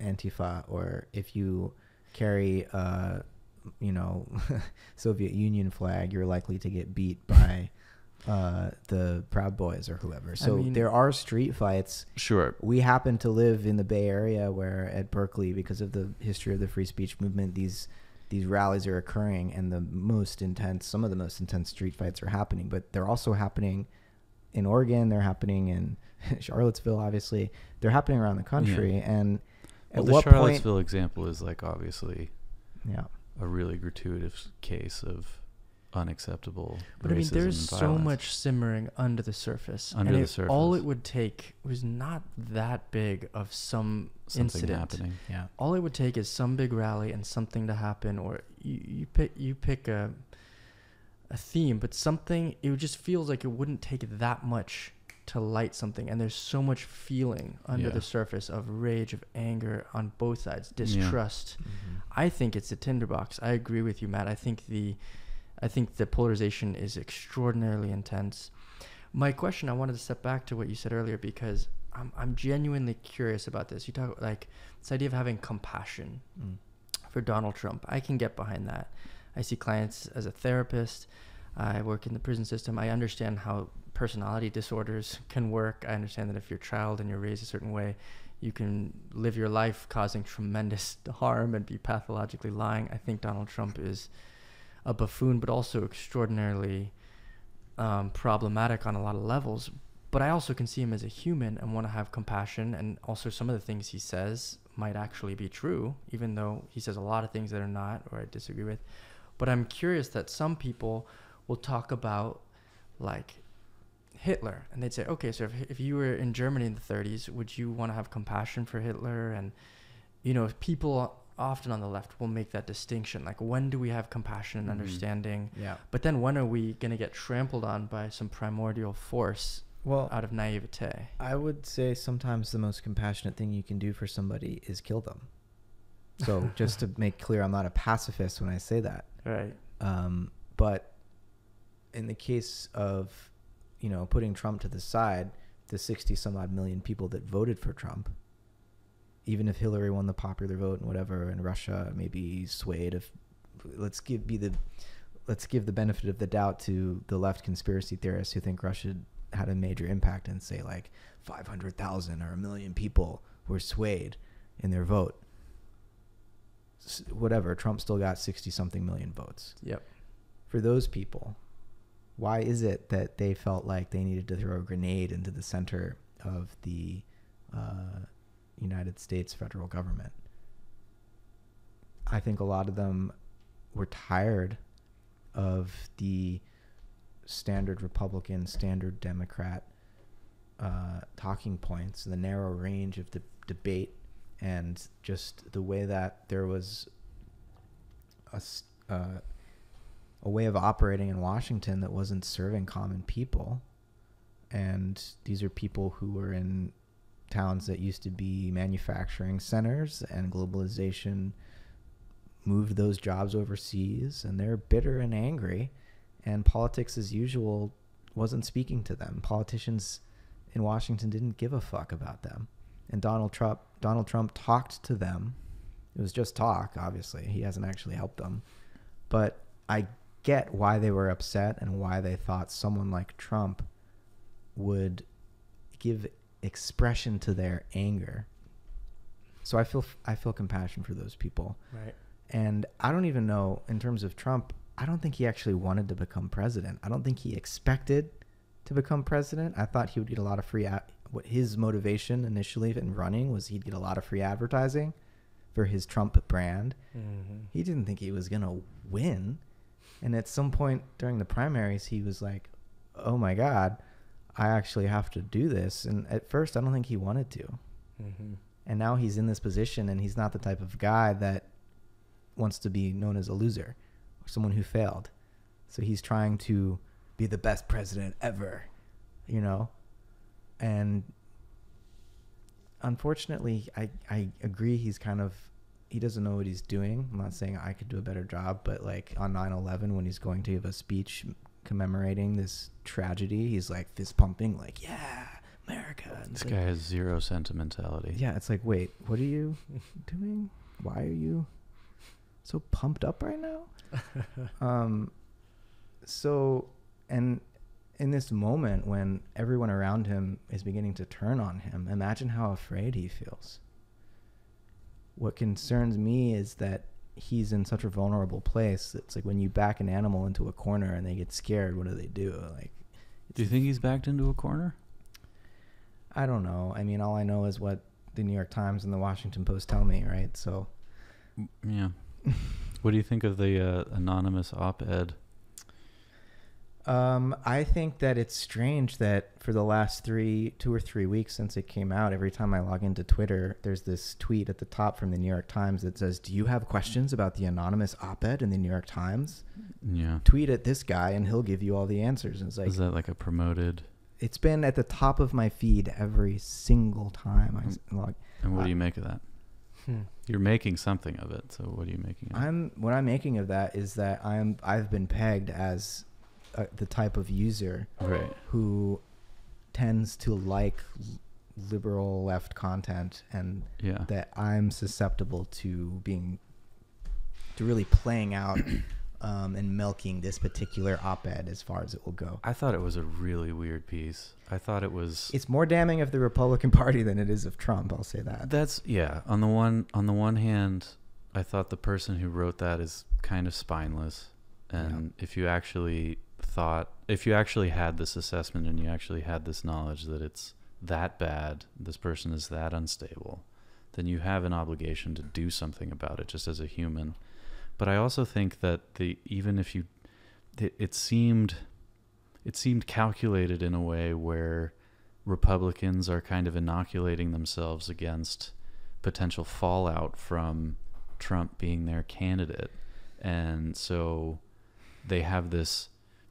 Antifa, or if you carry a Soviet Union flag, you're likely to get beat by the Proud Boys or whoever. So there are street fights. Sure. We happen to live in the Bay Area, where at Berkeley, because of the history of the free speech movement, these rallies are occurring, and some of the most intense street fights are happening. But they're also happening in Oregon. They're happening in Charlottesville, obviously. They're happening around the country. Yeah. And at what point... The Charlottesville example is like obviously a really gratuitous case of unacceptable but racism, there's and so violence. much simmering under the surface. Surface. All it would take was not that big of something incident happening. Yeah. All it would take is some big rally and something to happen, or you pick a theme, but something. It just feels like it wouldn't take that much to light something, and there's so much feeling under the surface of rage, of anger on both sides, distrust. Yeah. Mm-hmm. I think it's a tinderbox. I agree with you, Matt. I think the polarization is extraordinarily intense. My question, I wanted to step back to what you said earlier, because I'm genuinely curious about this. You talk like this idea of having compassion for Donald Trump. I can get behind that. I see clients as a therapist. I work in the prison system. I understand how personality disorders can work. I understand that if you're a child and you're raised a certain way, you can live your life causing tremendous harm and be pathologically lying. I think Donald Trump is a buffoon, but also extraordinarily problematic on a lot of levels. But I also can see him as a human and want to have compassion. And also some of the things he says might actually be true, even though he says a lot of things that are not, or I disagree with. But I'm curious that some people will talk about like Hitler, and they'd say, okay, so if you were in Germany in the 30s, would you want to have compassion for Hitler? And, people often on the left will make that distinction. Like, when do we have compassion and understanding? Yeah. But then when are we going to get trampled on by some primordial force out of naivete? I would say sometimes the most compassionate thing you can do for somebody is kill them. So just to make clear, I'm not a pacifist when I say that. Right. But in the case of, putting Trump to the side, the 60 some odd million people that voted for Trump, even if Hillary won the popular vote and whatever, and Russia maybe swayed, let's give the benefit of the doubt to the left conspiracy theorists who think Russia had a major impact, and say like 500,000 or 1 million people were swayed in their vote. Whatever, Trump still got 60 something million votes. Yep. For those people, why is it that they felt like they needed to throw a grenade into the center of the United States federal government? I think a lot of them were tired of the standard Republican, standard Democrat talking points, the narrow range of the debate, and just the way that there was a way of operating in Washington that wasn't serving common people. And these are people who were in towns that used to be manufacturing centers, and globalization moved those jobs overseas, and they're bitter and angry, and politics as usual wasn't speaking to them. Politicians in Washington didn't give a fuck about them. And Donald Trump talked to them. It was just talk, obviously. He hasn't actually helped them. But I get why they were upset and why they thought someone like Trump would give expression to their anger. So I feel compassion for those people. Right. And I don't even know, in terms of Trump, I don't think he actually wanted to become president. I don't think he expected to become president. I thought he would get a lot of free what his motivation initially in running was, he'd get a lot of free advertising for his Trump brand. Mm-hmm. He didn't think he was going to win. And at some point during the primaries, he was like, oh my God, I actually have to do this. And at first, I don't think he wanted to. Mm-hmm. And now he's in this position, and he's not the type of guy that wants to be known as a loser or someone who failed. So he's trying to be the best president ever, you know? And unfortunately, I agree, he doesn't know what he's doing. I'm not saying I could do a better job, but like on 9/11, when he's going to give a speech commemorating this tragedy, he's like fist pumping, like, yeah, America. And this guy has zero sentimentality. Yeah, it's like, wait, what are you doing? Why are you so pumped up right now? So, and in this moment when everyone around him is beginning to turn on him, imagine how afraid he feels. What concerns me is that he's in such a vulnerable place. It's like when you back an animal into a corner and they get scared, what do? Like, do you think he's backed into a corner? I don't know. I mean, all I know is what the New York Times and the Washington Post tell me, right? So, yeah. What do you think of the anonymous op-ed? I think that it's strange that for the last 2 or 3 weeks since it came out, every time I log into Twitter, there's this tweet at the top from the New York Times that says, do you have questions about the anonymous op-ed in the New York Times? Yeah. Tweet at this guy and he'll give you all the answers. And it's like, is that like a promoted? It's been at the top of my feed every single time I log. And what do you make of that? You're making something of it. So what are you making of it? What I'm making of that is that I've been pegged as the type of user who tends to like liberal left content, and that I'm susceptible to really playing out and milking this particular op-ed as far as it will go. I thought it was a really weird piece. I thought it's more damning of the Republican Party than it is of Trump. I'll say that. That's on the one hand, I thought the person who wrote that is kind of spineless, and if you actually had this assessment and you actually had this knowledge that it's that bad, this person is that unstable, then you have an obligation to do something about it just as a human. But I also think that it seemed calculated in a way where Republicans are kind of inoculating themselves against potential fallout from Trump being their candidate. And so they have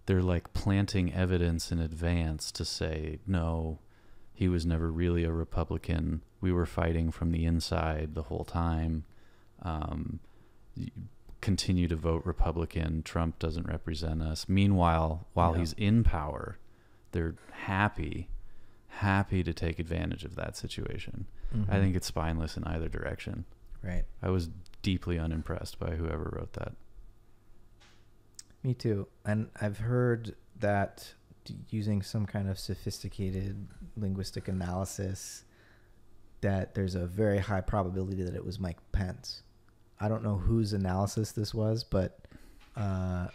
they're like planting evidence in advance to say, no, he was never really a Republican. We were fighting from the inside the whole time. Continue to vote Republican. Trump doesn't represent us. Meanwhile, while he's in power, they're happy to take advantage of that situation. Mm-hmm. I think it's spineless in either direction. Right. I was deeply unimpressed by whoever wrote that. Me too. And I've heard that using some kind of sophisticated linguistic analysis, that there's a very high probability that it was Mike Pence. I don't know whose analysis this was, but I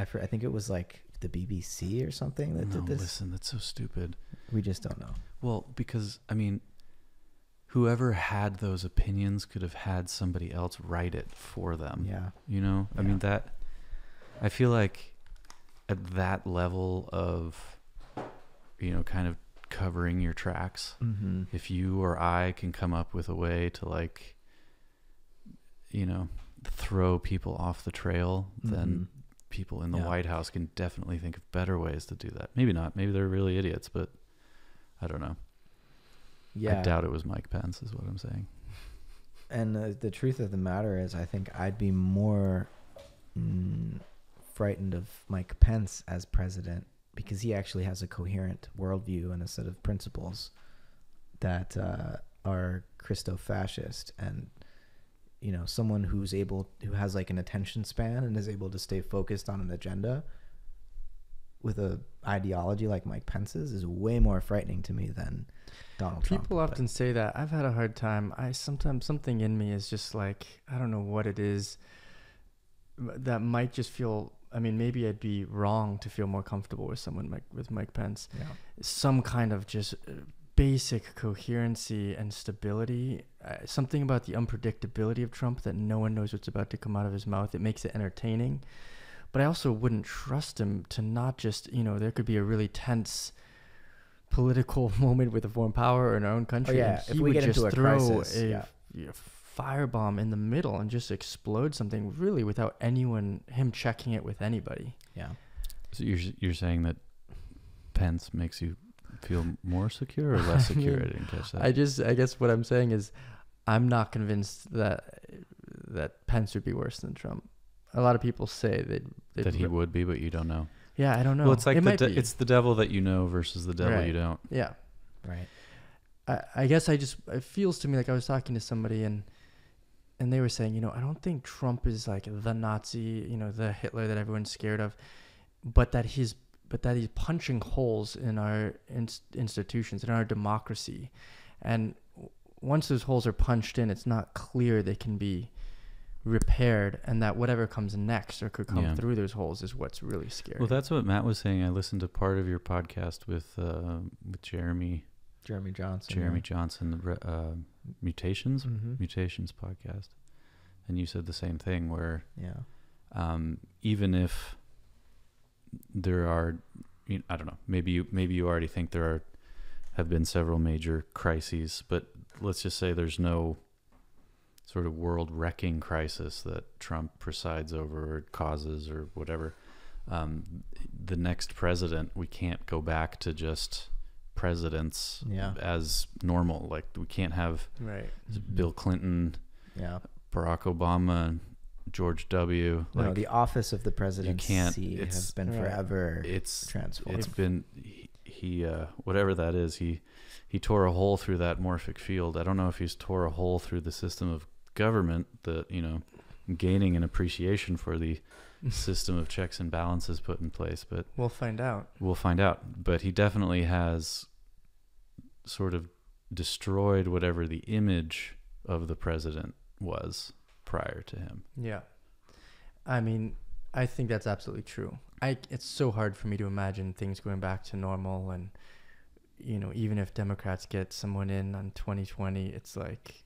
think it was like the BBC or something that did this. Listen, that's so stupid. We just don't know. Well, because, I mean, whoever had those opinions could have had somebody else write it for them. Yeah. You know? I mean, I feel like at that level of, kind of covering your tracks, if you or I can come up with a way to like, throw people off the trail, then people in the White House can definitely think of better ways to do that. Maybe not. Maybe they're really idiots, but I don't know. Yeah. I doubt it was Mike Pence is what I'm saying. And the truth of the matter is, I think I'd be more frightened of Mike Pence as president because he actually has a coherent worldview and a set of principles that are Christo-fascist, and someone who has like an attention span and is able to stay focused on an agenda with a ideology like Mike Pence's is way more frightening to me than Donald Trump. People often say that. I've had a hard time. Sometimes something in me is just like, I don't know what it is that might just feel, I mean, maybe I'd be wrong to feel more comfortable with someone like with Mike Pence. Yeah. Some kind of just basic coherency and stability. Something about the unpredictability of Trump, that no one knows what's about to come out of his mouth. It makes it entertaining. But I also wouldn't trust him to not just, there could be a really tense political moment with a foreign power in our own country. Oh, yeah. And he would just throw a yeah. firebomb in the middle and just explode something really without him checking it with anybody. Yeah. So you're saying that Pence makes you feel more secure or less secure? I didn't catch that. I guess what I'm saying is I'm not convinced that Pence would be worse than Trump. A lot of people say that he would be, but you don't know. Yeah, I don't know. Well, it's like it's the devil that you know versus the devil right. you don't. Yeah. Right. I guess it feels to me like I was talking to somebody and they were saying, I don't think Trump is like the Nazi, the Hitler that everyone's scared of, but that he's punching holes in our institutions, in our democracy. And once those holes are punched in, it's not clear they can be repaired, and that whatever comes next or could come through those holes is what's really scary. Well, that's what Matt was saying. I listened to part of your podcast with Jeremy Johnson, the Mutations podcast, and you said the same thing where even if there are, I don't know, maybe you already think there have been several major crises, but let's just say there's no sort of world-wrecking crisis that Trump presides over or causes or whatever. The next president, we can't go back to just presidents as normal. Like we can't have Bill Clinton, Barack Obama, George W. No, the office of the presidency has been forever transformed. It's been he whatever that is. He tore a hole through that morphic field. I don't know if he's tore a hole through the system of government, that gaining an appreciation for the system of checks and balances put in place, but we'll find out. But he definitely has sort of destroyed whatever the image of the president was prior to him. Yeah. I mean, I think that's absolutely true. It's so hard for me to imagine things going back to normal, and even if Democrats get someone in on 2020, it's like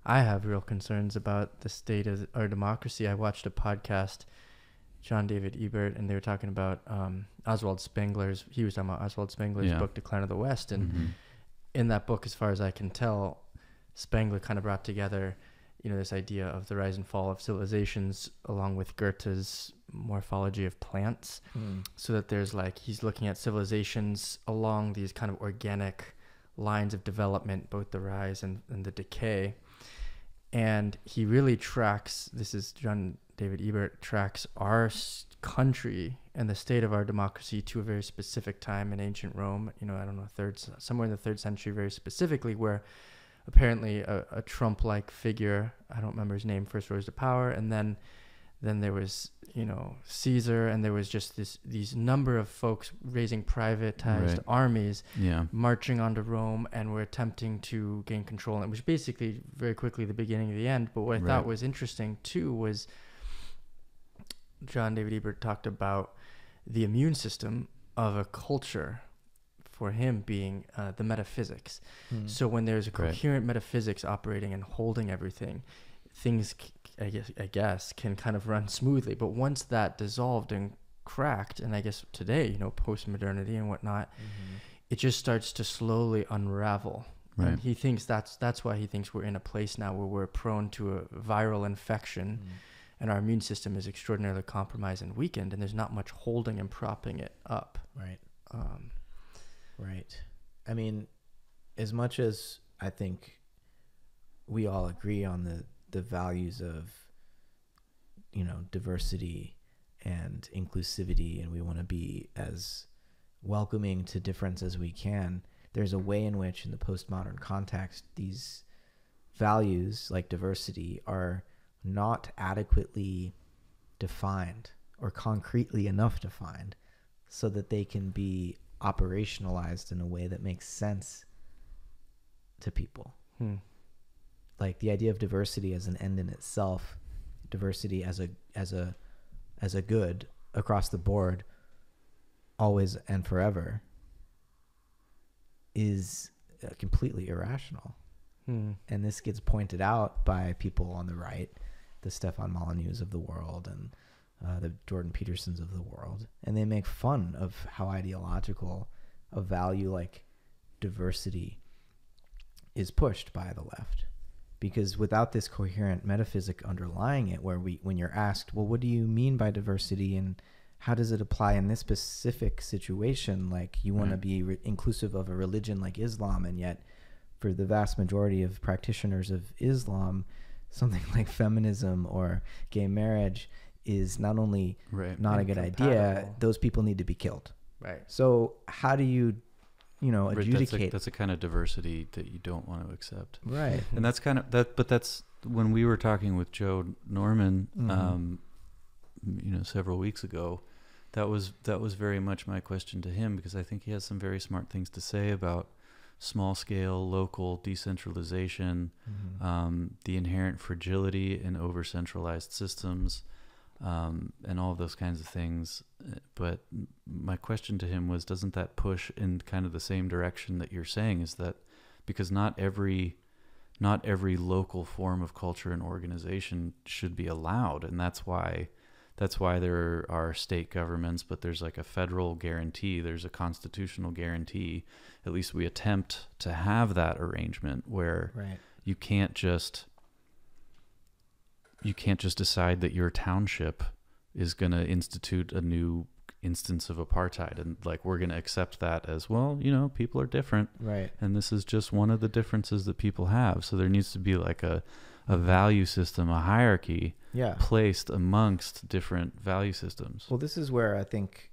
I have real concerns about the state of our democracy. I watched a podcast, John David Ebert, and they were talking about Oswald Spengler's book, Decline of the West. And in that book, as far as I can tell, Spengler kind of brought together, this idea of the rise and fall of civilizations along with Goethe's morphology of plants. So that there's he's looking at civilizations along these kind of organic lines of development, both the rise and the decay. And he really tracks, this is John David Ebert, tracks our country and the state of our democracy to a very specific time in ancient Rome, I don't know, somewhere in the 3rd century very specifically, where apparently a Trump-like figure, I don't remember his name, first rose to power, and then there was, Caesar, and there was just these number of folks raising privatized armies, marching onto Rome, and were attempting to gain control. And it was basically very quickly the beginning of the end. But what I thought was interesting too was John David Ebert talked about the immune system of a culture, for him being the metaphysics. So when there's a coherent metaphysics operating and holding everything, things, I guess, can kind of run smoothly. But once that dissolved and cracked, and I guess today, post-modernity and whatnot, it just starts to slowly unravel. Right. And he thinks that's why he thinks we're in a place now where we're prone to a viral infection, and our immune system is extraordinarily compromised and weakened, and there's not much holding and propping it up. Right. Right. I mean, as much as I think we all agree on the values of, you know, diversity and inclusivity, and we want to be as welcoming to difference as we can, there's a way in which in the postmodern context these values like diversity are not adequately defined or concretely enough defined so that they can be operationalized in a way that makes sense to people. Like the idea of diversity as an end in itself, diversity as a good across the board, always and forever, is completely irrational. And this gets pointed out by people on the right, the Stefan Molyneux of the world and the Jordan Petersons of the world. And they make fun of how ideological a value like diversity is pushed by the left. Because without this coherent metaphysic underlying it, where when you're asked, well, what do you mean by diversity and how does it apply in this specific situation? Like you want to be inclusive of a religion like Islam, and yet for the vast majority of practitioners of Islam, something like feminism or gay marriage is not only not a good idea, those people need to be killed. Right. So how do you adjudicate? That's a kind of diversity that you don't want to accept. Right. And that's kind of that, but that's when we were talking with Joe Norman, several weeks ago, that was very much my question to him, because I think he has some very smart things to say about small scale, local decentralization, the inherent fragility in over centralized systems, and all of those kinds of things. But my question to him was, doesn't that push in kind of the same direction that you're saying, is that because not every local form of culture and organization should be allowed, and that's why there are state governments, but there's like a federal guarantee, there's a constitutional guarantee. At least we attempt to have that arrangement where you can't just decide that your township is going to institute a new instance of apartheid, and like we're going to accept that as, well, people are different, right? And this is just one of the differences that people have. So there needs to be like a value system, a hierarchy placed amongst different value systems. Well, this is where I think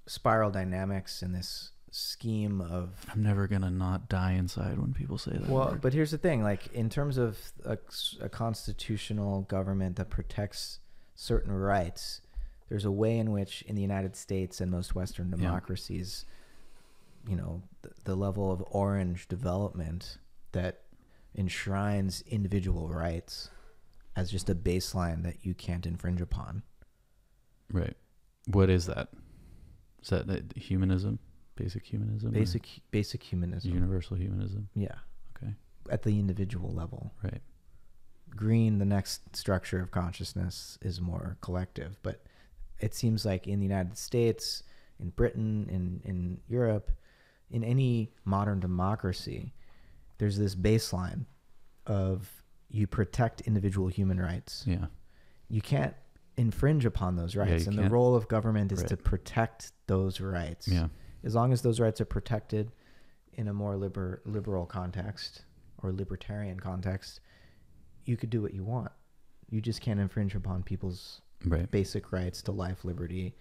spiral dynamics in this scheme of... I'm never going to not die inside when people say that word. But here's the thing, like in terms of a constitutional government that protects certain rights, there's a way in which in the United States and most Western democracies, the level of orange development that enshrines individual rights as just a baseline that you can't infringe upon. Right. What is that? Is that humanism? Basic humanism? Basic humanism. Universal humanism? Yeah. Okay. At the individual level. Right. Green, the next structure of consciousness, is more collective. But it seems like in the United States, in Britain, in Europe, in any modern democracy, there's this baseline of you protect individual human rights. Yeah. You can't infringe upon those rights. And the role of government is to protect those rights. Yeah. As long as those rights are protected in a more liberal context or libertarian context, you could do what you want. You just can't infringe upon people's basic rights to life, liberty,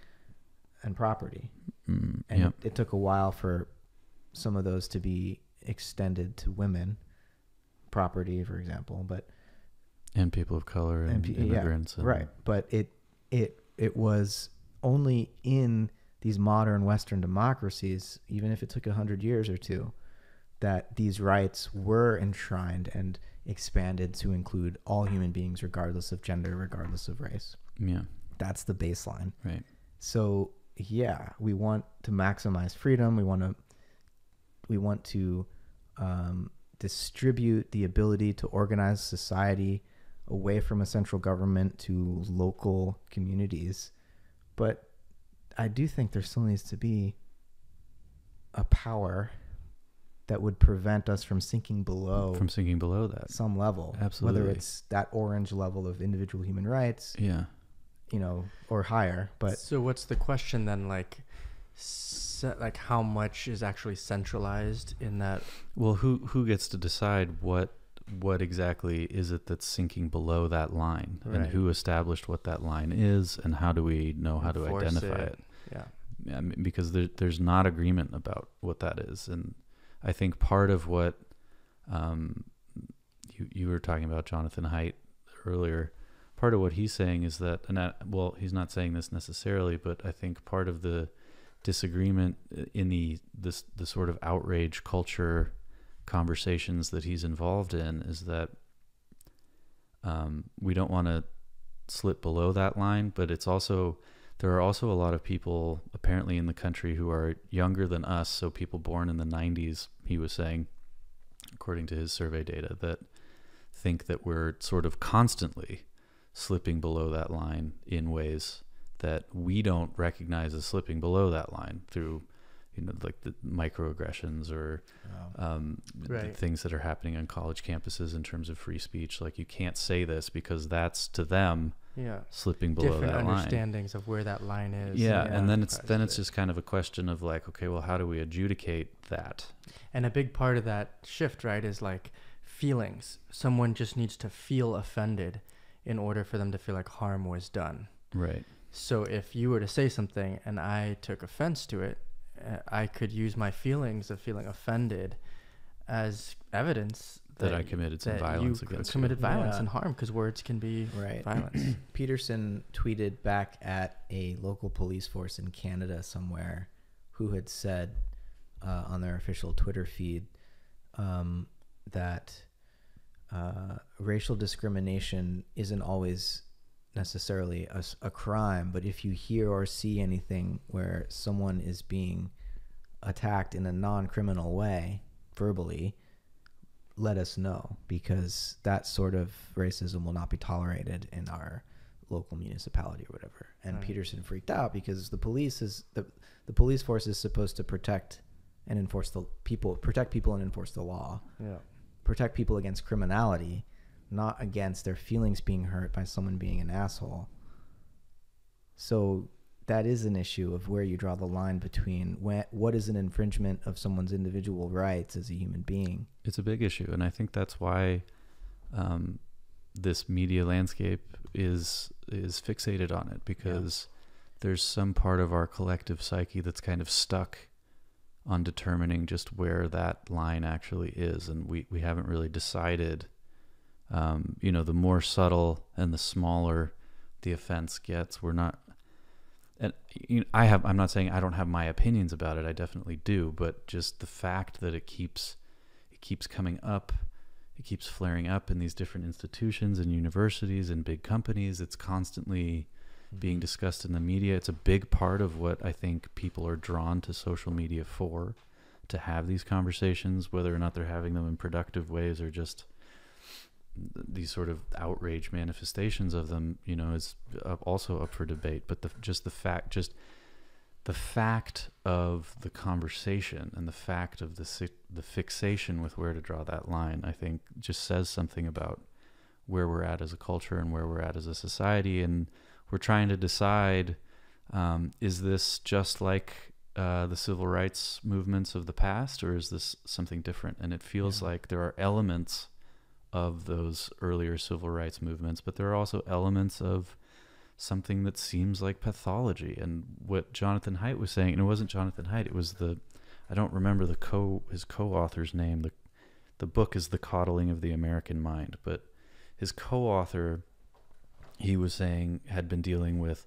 and property. And it took a while for some of those to be extended to women, property, for example, and people of color and immigrants. But it was only in these modern Western democracies, even if it took 100 years or two, that these rights were enshrined and expanded to include all human beings, regardless of gender, regardless of race. Yeah. That's the baseline. Right. So we want to maximize freedom. We want to distribute the ability to organize society away from a central government to local communities. But I do think there still needs to be a power that would prevent us from sinking below that some level. Absolutely. Whether it's that orange level of individual human rights, or higher. But so what's the question then? Like, like how much is actually centralized in that. Well, who gets to decide what exactly is it that's sinking below that line, and who established what that line is, and how do we know how to identify it? Yeah, I mean, because there's not agreement about what that is. And I think part of what you were talking about Jonathan Haidt earlier, part of what he's saying is that, well, he's not saying this necessarily, but I think part of the disagreement in the sort of outrage culture conversations that he's involved in is that we don't want to slip below that line, but there are also a lot of people apparently in the country who are younger than us, so people born in the 90s, he was saying, according to his survey data, that think that we're sort of constantly slipping below that line in ways that we don't recognize as slipping below that line through, like the microaggressions or the things that are happening on college campuses in terms of free speech. Like, you can't say this because that's, to them, slipping below different that line. Understandings of where that line is. And then it's just kind of a question of like, okay, well, how do we adjudicate that? And a big part of that shift, right, is like feelings. Someone just needs to feel offended in order for them to feel like harm was done. Right. So if you were to say something and I took offense to it, I could use my feelings of feeling offended as evidence that I committed some violence against you. Committed violence and harm, because words can be violence. Peterson tweeted back at a local police force in Canada somewhere who had said on their official Twitter feed that racial discrimination isn't always necessarily a crime, but if you hear or see anything where someone is being attacked in a non-criminal way verbally, let us know, because that sort of racism will not be tolerated in our local municipality or whatever. And Peterson freaked out because the police force is supposed to protect and enforce protect people and enforce the law. Protect people against criminality, not against their feelings being hurt by someone being an asshole. So that is an issue of where you draw the line between what is an infringement of someone's individual rights as a human being. It's a big issue, and I think that's why this media landscape is fixated on it, because there's some part of our collective psyche that's kind of stuck on determining just where that line actually is, and we haven't really decided. The more subtle and the smaller the offense gets, we're not. And I'm not saying I don't have my opinions about it. I definitely do, but just the fact that it keeps coming up, it keeps flaring up in these different institutions and universities and big companies. It's constantly being discussed in the media. It's a big part of what I think people are drawn to social media for, to have these conversations, whether or not they're having them in productive ways or just these sort of outrage manifestations of them, is also up for debate. But the fact of the conversation and the fact of the fixation with where to draw that line, I think just says something about where we're at as a culture and where we're at as a society. And we're trying to decide, is this just like the civil rights movements of the past, or is this something different? And it feels like there are elements of those earlier civil rights movements, but there are also elements of something that seems like pathology. And what Jonathan Haidt was saying, and it wasn't Jonathan Haidt, it was I don't remember his co-author's name. The book is The Coddling of the American Mind, but his co-author, he was saying, had been dealing with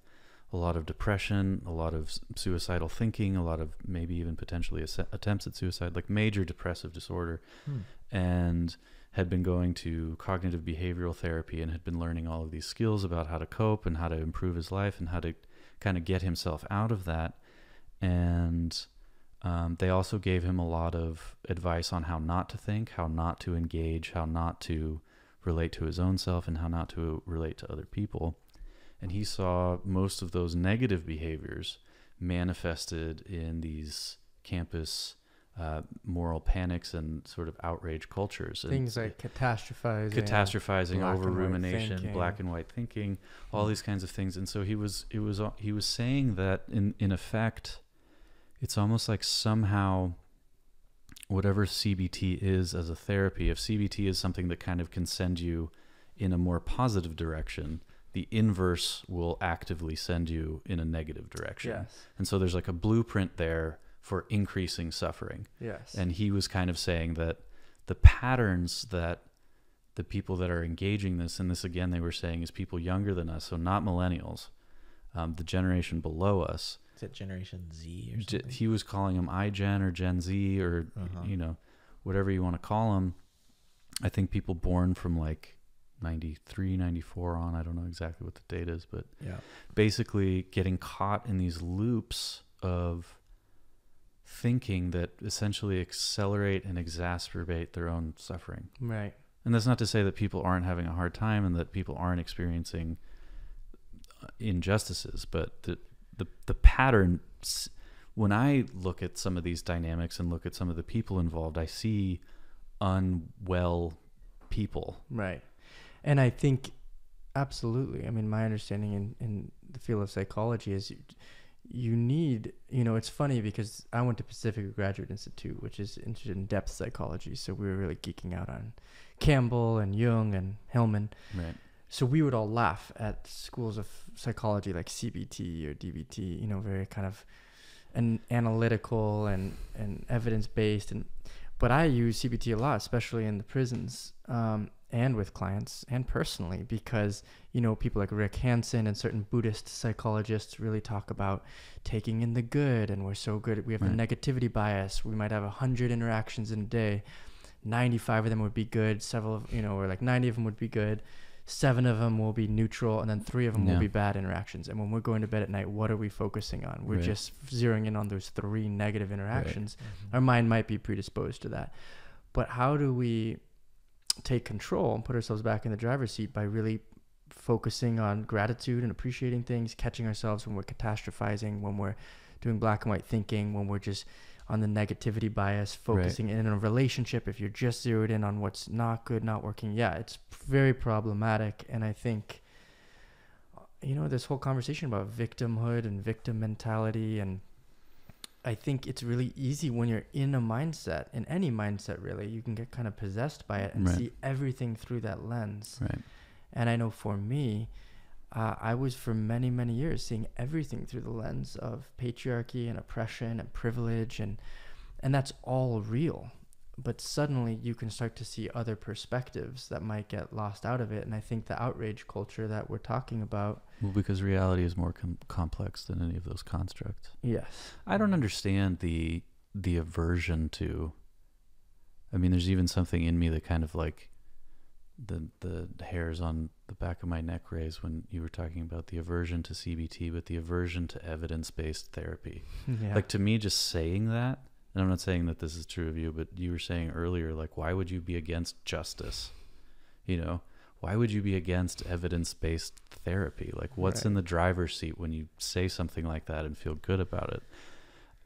a lot of depression, a lot of suicidal thinking, a lot of maybe even potentially attempts at suicide, like major depressive disorder, and had been going to cognitive behavioral therapy and had been learning all of these skills about how to cope and how to improve his life and how to kind of get himself out of that. And they also gave him a lot of advice on how not to think, how not to engage, how not to relate to his own self, and how not to relate to other people. And he saw most of those negative behaviors manifested in these campus moral panics and sort of outrage cultures. Things like catastrophizing, over rumination, black and white thinking, all these kinds of things. And so he was saying that in effect, it's almost like somehow whatever CBT is as a therapy, if CBT is something that kind of can send you in a more positive direction, the inverse will actively send you in a negative direction. Yes. And so there's like a blueprint there for increasing suffering. Yes. And he was kind of saying that the patterns that the people that are engaging this, and this again they were saying is people younger than us, so not millennials, the generation below us. Is it Generation Z or something? He was calling them iGen or Gen Z or, you know, whatever you want to call them. I think people born from like 93, 94 on, I don't know exactly what the date is, but basically getting caught in these loops of thinking that essentially accelerate and exacerbate their own suffering. Right. And that's not to say that people aren't having a hard time and that people aren't experiencing injustices, but the pattern, when I look at some of these dynamics and look at some of the people involved, I see unwell people. Right. And I think absolutely. I mean, my understanding in the field of psychology is you need, you know, it's funny because I went to Pacific Graduate Institute, which is interested in depth psychology. So we were really geeking out on Campbell and Jung and Hellman. Right. So we would all laugh at schools of psychology like CBT or DBT, you know, very kind of analytical and evidence-based. But I use CBT a lot, especially in the prisons and with clients and personally, because, you know, people like Rick Hansen and certain Buddhist psychologists really talk about taking in the good, and we're so good. We have the negativity bias. We might have 100 interactions in a day. 95 of them would be good. Several of, you know, or like 90 of them would be good. 7 of them will be neutral, and then 3 of them will be bad interactions. And when we're going to bed at night, what are we focusing on? We're just zeroing in on those 3 negative interactions. Our mind might be predisposed to that. But how do we take control and put ourselves back in the driver's seat by really focusing on gratitude and appreciating things, catching ourselves when we're catastrophizing, when we're doing black and white thinking, when we're just on the negativity bias, focusing in a relationship, if you're just zeroed in on what's not good, not working, it's very problematic. And I think, you know, this whole conversation about victimhood and victim mentality, and I think it's really easy when you're in a mindset, in any mindset really, you can get kind of possessed by it and see everything through that lens. And I know for me, I was for many, many years seeing everything through the lens of patriarchy and oppression and privilege, and that's all real. But suddenly you can start to see other perspectives that might get lost out of it. And I think the outrage culture that we're talking about... Well, because reality is more complex than any of those constructs. Yes. I don't understand the aversion to... I mean, there's even something in me that kind of like... The hairs on the back of my neck raised when you were talking about the aversion to CBT, but the aversion to evidence-based therapy. Like, to me, just saying that, and I'm not saying that this is true of you, but you were saying earlier, like, why would you be against justice? You know, why would you be against evidence-based therapy? Like, what's in the driver's seat when you say something like that and feel good about it?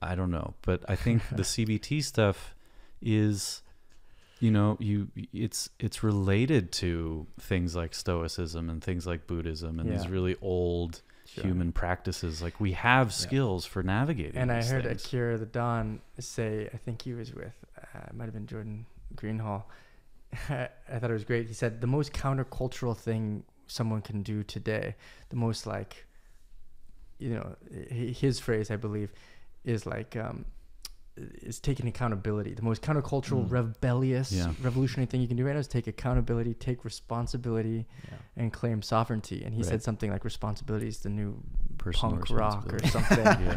I don't know, but I think the CBT stuff is... You know, it's related to things like Stoicism and things like Buddhism and these really old human practices. Like, we have skills for navigating. And I heard Akira the Don say, I think he was with, it might have been Jordan Greenhall. I thought it was great. He said the most countercultural thing someone can do today, the most like, you know, his phrase, I believe, is like, is taking accountability. The most countercultural, rebellious, revolutionary thing you can do right now is take accountability, take responsibility, and claim sovereignty. And he said something like responsibility is the new personal punk rock or something.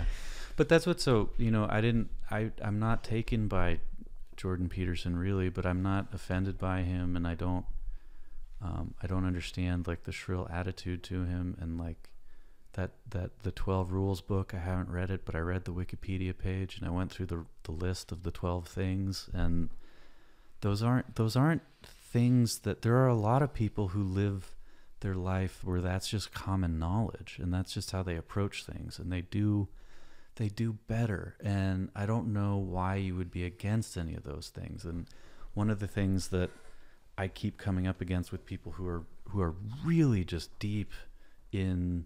But that's what's so, you know, I'm not taken by Jordan Peterson really, but I'm not offended by him, and I don't understand like the shrill attitude to him, and like that the 12 Rules book, I haven't read it, but I read the Wikipedia page and I went through the list of the 12 things, and those aren't things that... There are a lot of people who live their life where that's just common knowledge, and that's just how they approach things, and they do better. And I don't know why you would be against any of those things. And one of the things that I keep coming up against with people who are really just deep in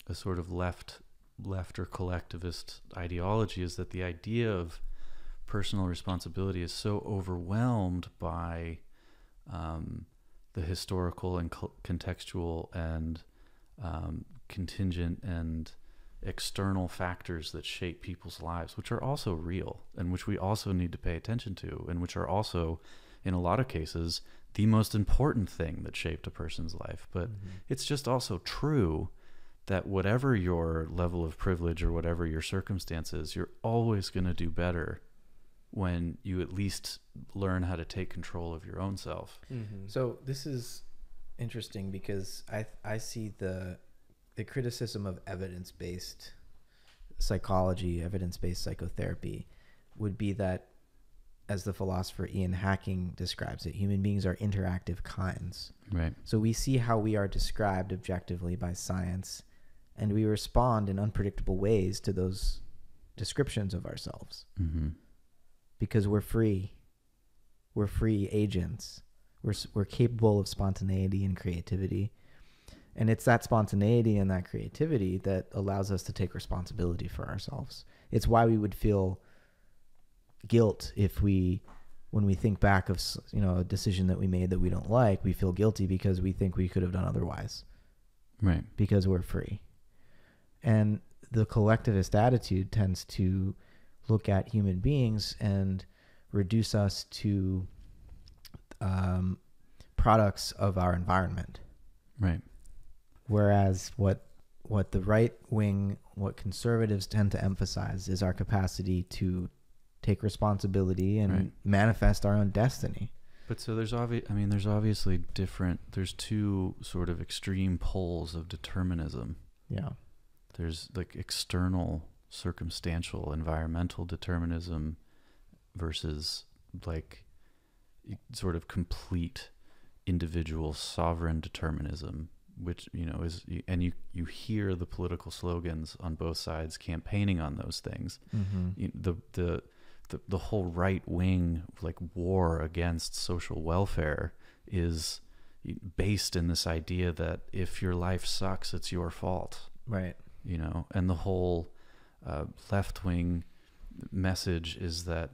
a sort of left left or collectivist ideology is that the idea of personal responsibility is so overwhelmed by the historical and contextual and contingent and external factors that shape people's lives, which are also real and which we also need to pay attention to, and which are also, in a lot of cases, the most important thing that shaped a person's life. But it's just also true that whatever your level of privilege or whatever your circumstances, you're always going to do better when you at least learn how to take control of your own self. So this is interesting because I see the criticism of evidence-based psychology, evidence-based psychotherapy would be that, as the philosopher Ian Hacking describes it, human beings are interactive kinds. Right. So we see how we are described objectively by science, and we respond in unpredictable ways to those descriptions of ourselves. Because we're free. We're free agents. We're capable of spontaneity and creativity. And it's that spontaneity and that creativity that allows us to take responsibility for ourselves. It's why we would feel guilt when we think back of, a decision that we made that we don't like, we feel guilty because we think we could have done otherwise. Right. Because we're free. And the collectivist attitude tends to look at human beings and reduce us to products of our environment. Right. Whereas what the right wing, what conservatives tend to emphasize is our capacity to take responsibility and manifest our own destiny. But so there's obviously there's two sort of extreme poles of determinism. Yeah. There's like external, circumstantial, environmental determinism versus like sort of complete individual sovereign determinism, which, is, and you hear the political slogans on both sides campaigning on those things. The whole right wing like war against social welfare is based in this idea that if your life sucks, it's your fault. Right. And the whole left wing message is that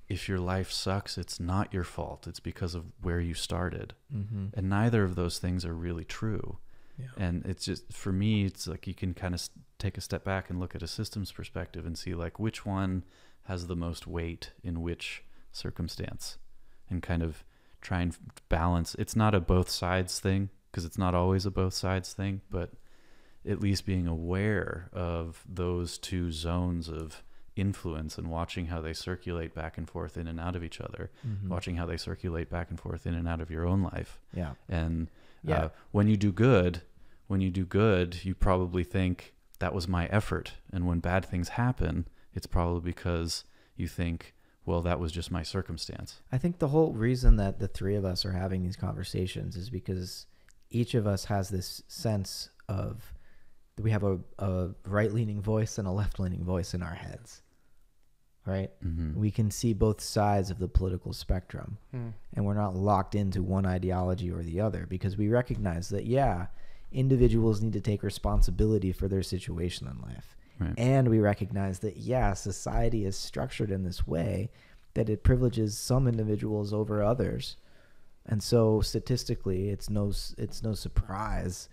if your life sucks, it's not your fault. It's because of where you started. And neither of those things are really true. Yeah. And it's just, for me, it's like you can kind of take a step back and look at a systems perspective and see like which one has the most weight in which circumstance, and kind of try and balance. It's not a both sides thing, because it's not always a both sides thing, but at least being aware of those two zones of influence and watching how they circulate back and forth in and out of each other, watching how they circulate back and forth in and out of your own life. Yeah. And when you do good, you probably think that was my effort. And when bad things happen, it's probably because you think, well, that was just my circumstance. I think the whole reason that the three of us are having these conversations is because each of us has this sense of we have a right-leaning voice and a left-leaning voice in our heads, right? We can see both sides of the political spectrum, and we're not locked into one ideology or the other, because we recognize that, individuals need to take responsibility for their situation in life. Right. And we recognize that, society is structured in this way that it privileges some individuals over others. And so statistically, it's no surprise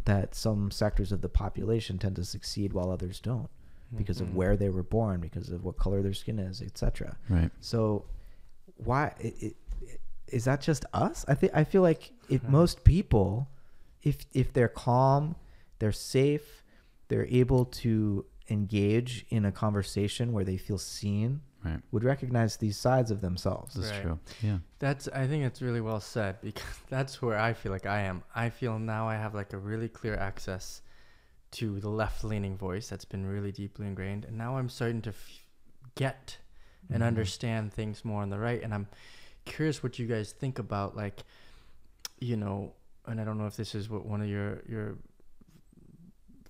that some sectors of the population tend to succeed while others don't, because of where they were born, because of what color their skin is, etc. Right. So why is that just us? I feel like if most people, if they're calm, they're safe, they're able to engage in a conversation where they feel seen, would recognize these sides of themselves. That's true. Yeah. I think it's really well said, because that's where I feel like I am. I feel now I have like a really clear access to the left-leaning voice that's been really deeply ingrained. And now I'm starting to get and understand things more on the right. And I'm curious what you guys think about, like, and I don't know if this is what one of your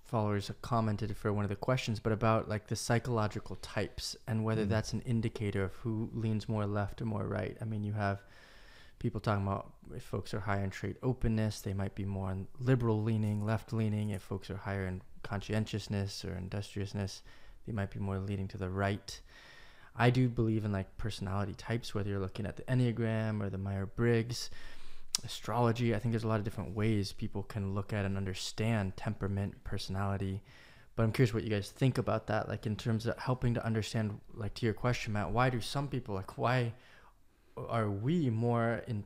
followers commented for one of the questions, but about like the psychological types and whether that's an indicator of who leans more left or more right. I mean, you have people talking about if folks are higher in trait openness, they might be more on liberal leaning, left leaning. If folks are higher in conscientiousness or industriousness, they might be more leaning to the right. I do believe in like personality types, whether you're looking at the Enneagram or the Myers-Briggs, astrology. I think there's a lot of different ways people can look at and understand temperament, personality. But I'm curious what you guys think about that, like in terms of helping to understand, like to your question, Matt, why do some people, like why are we more in,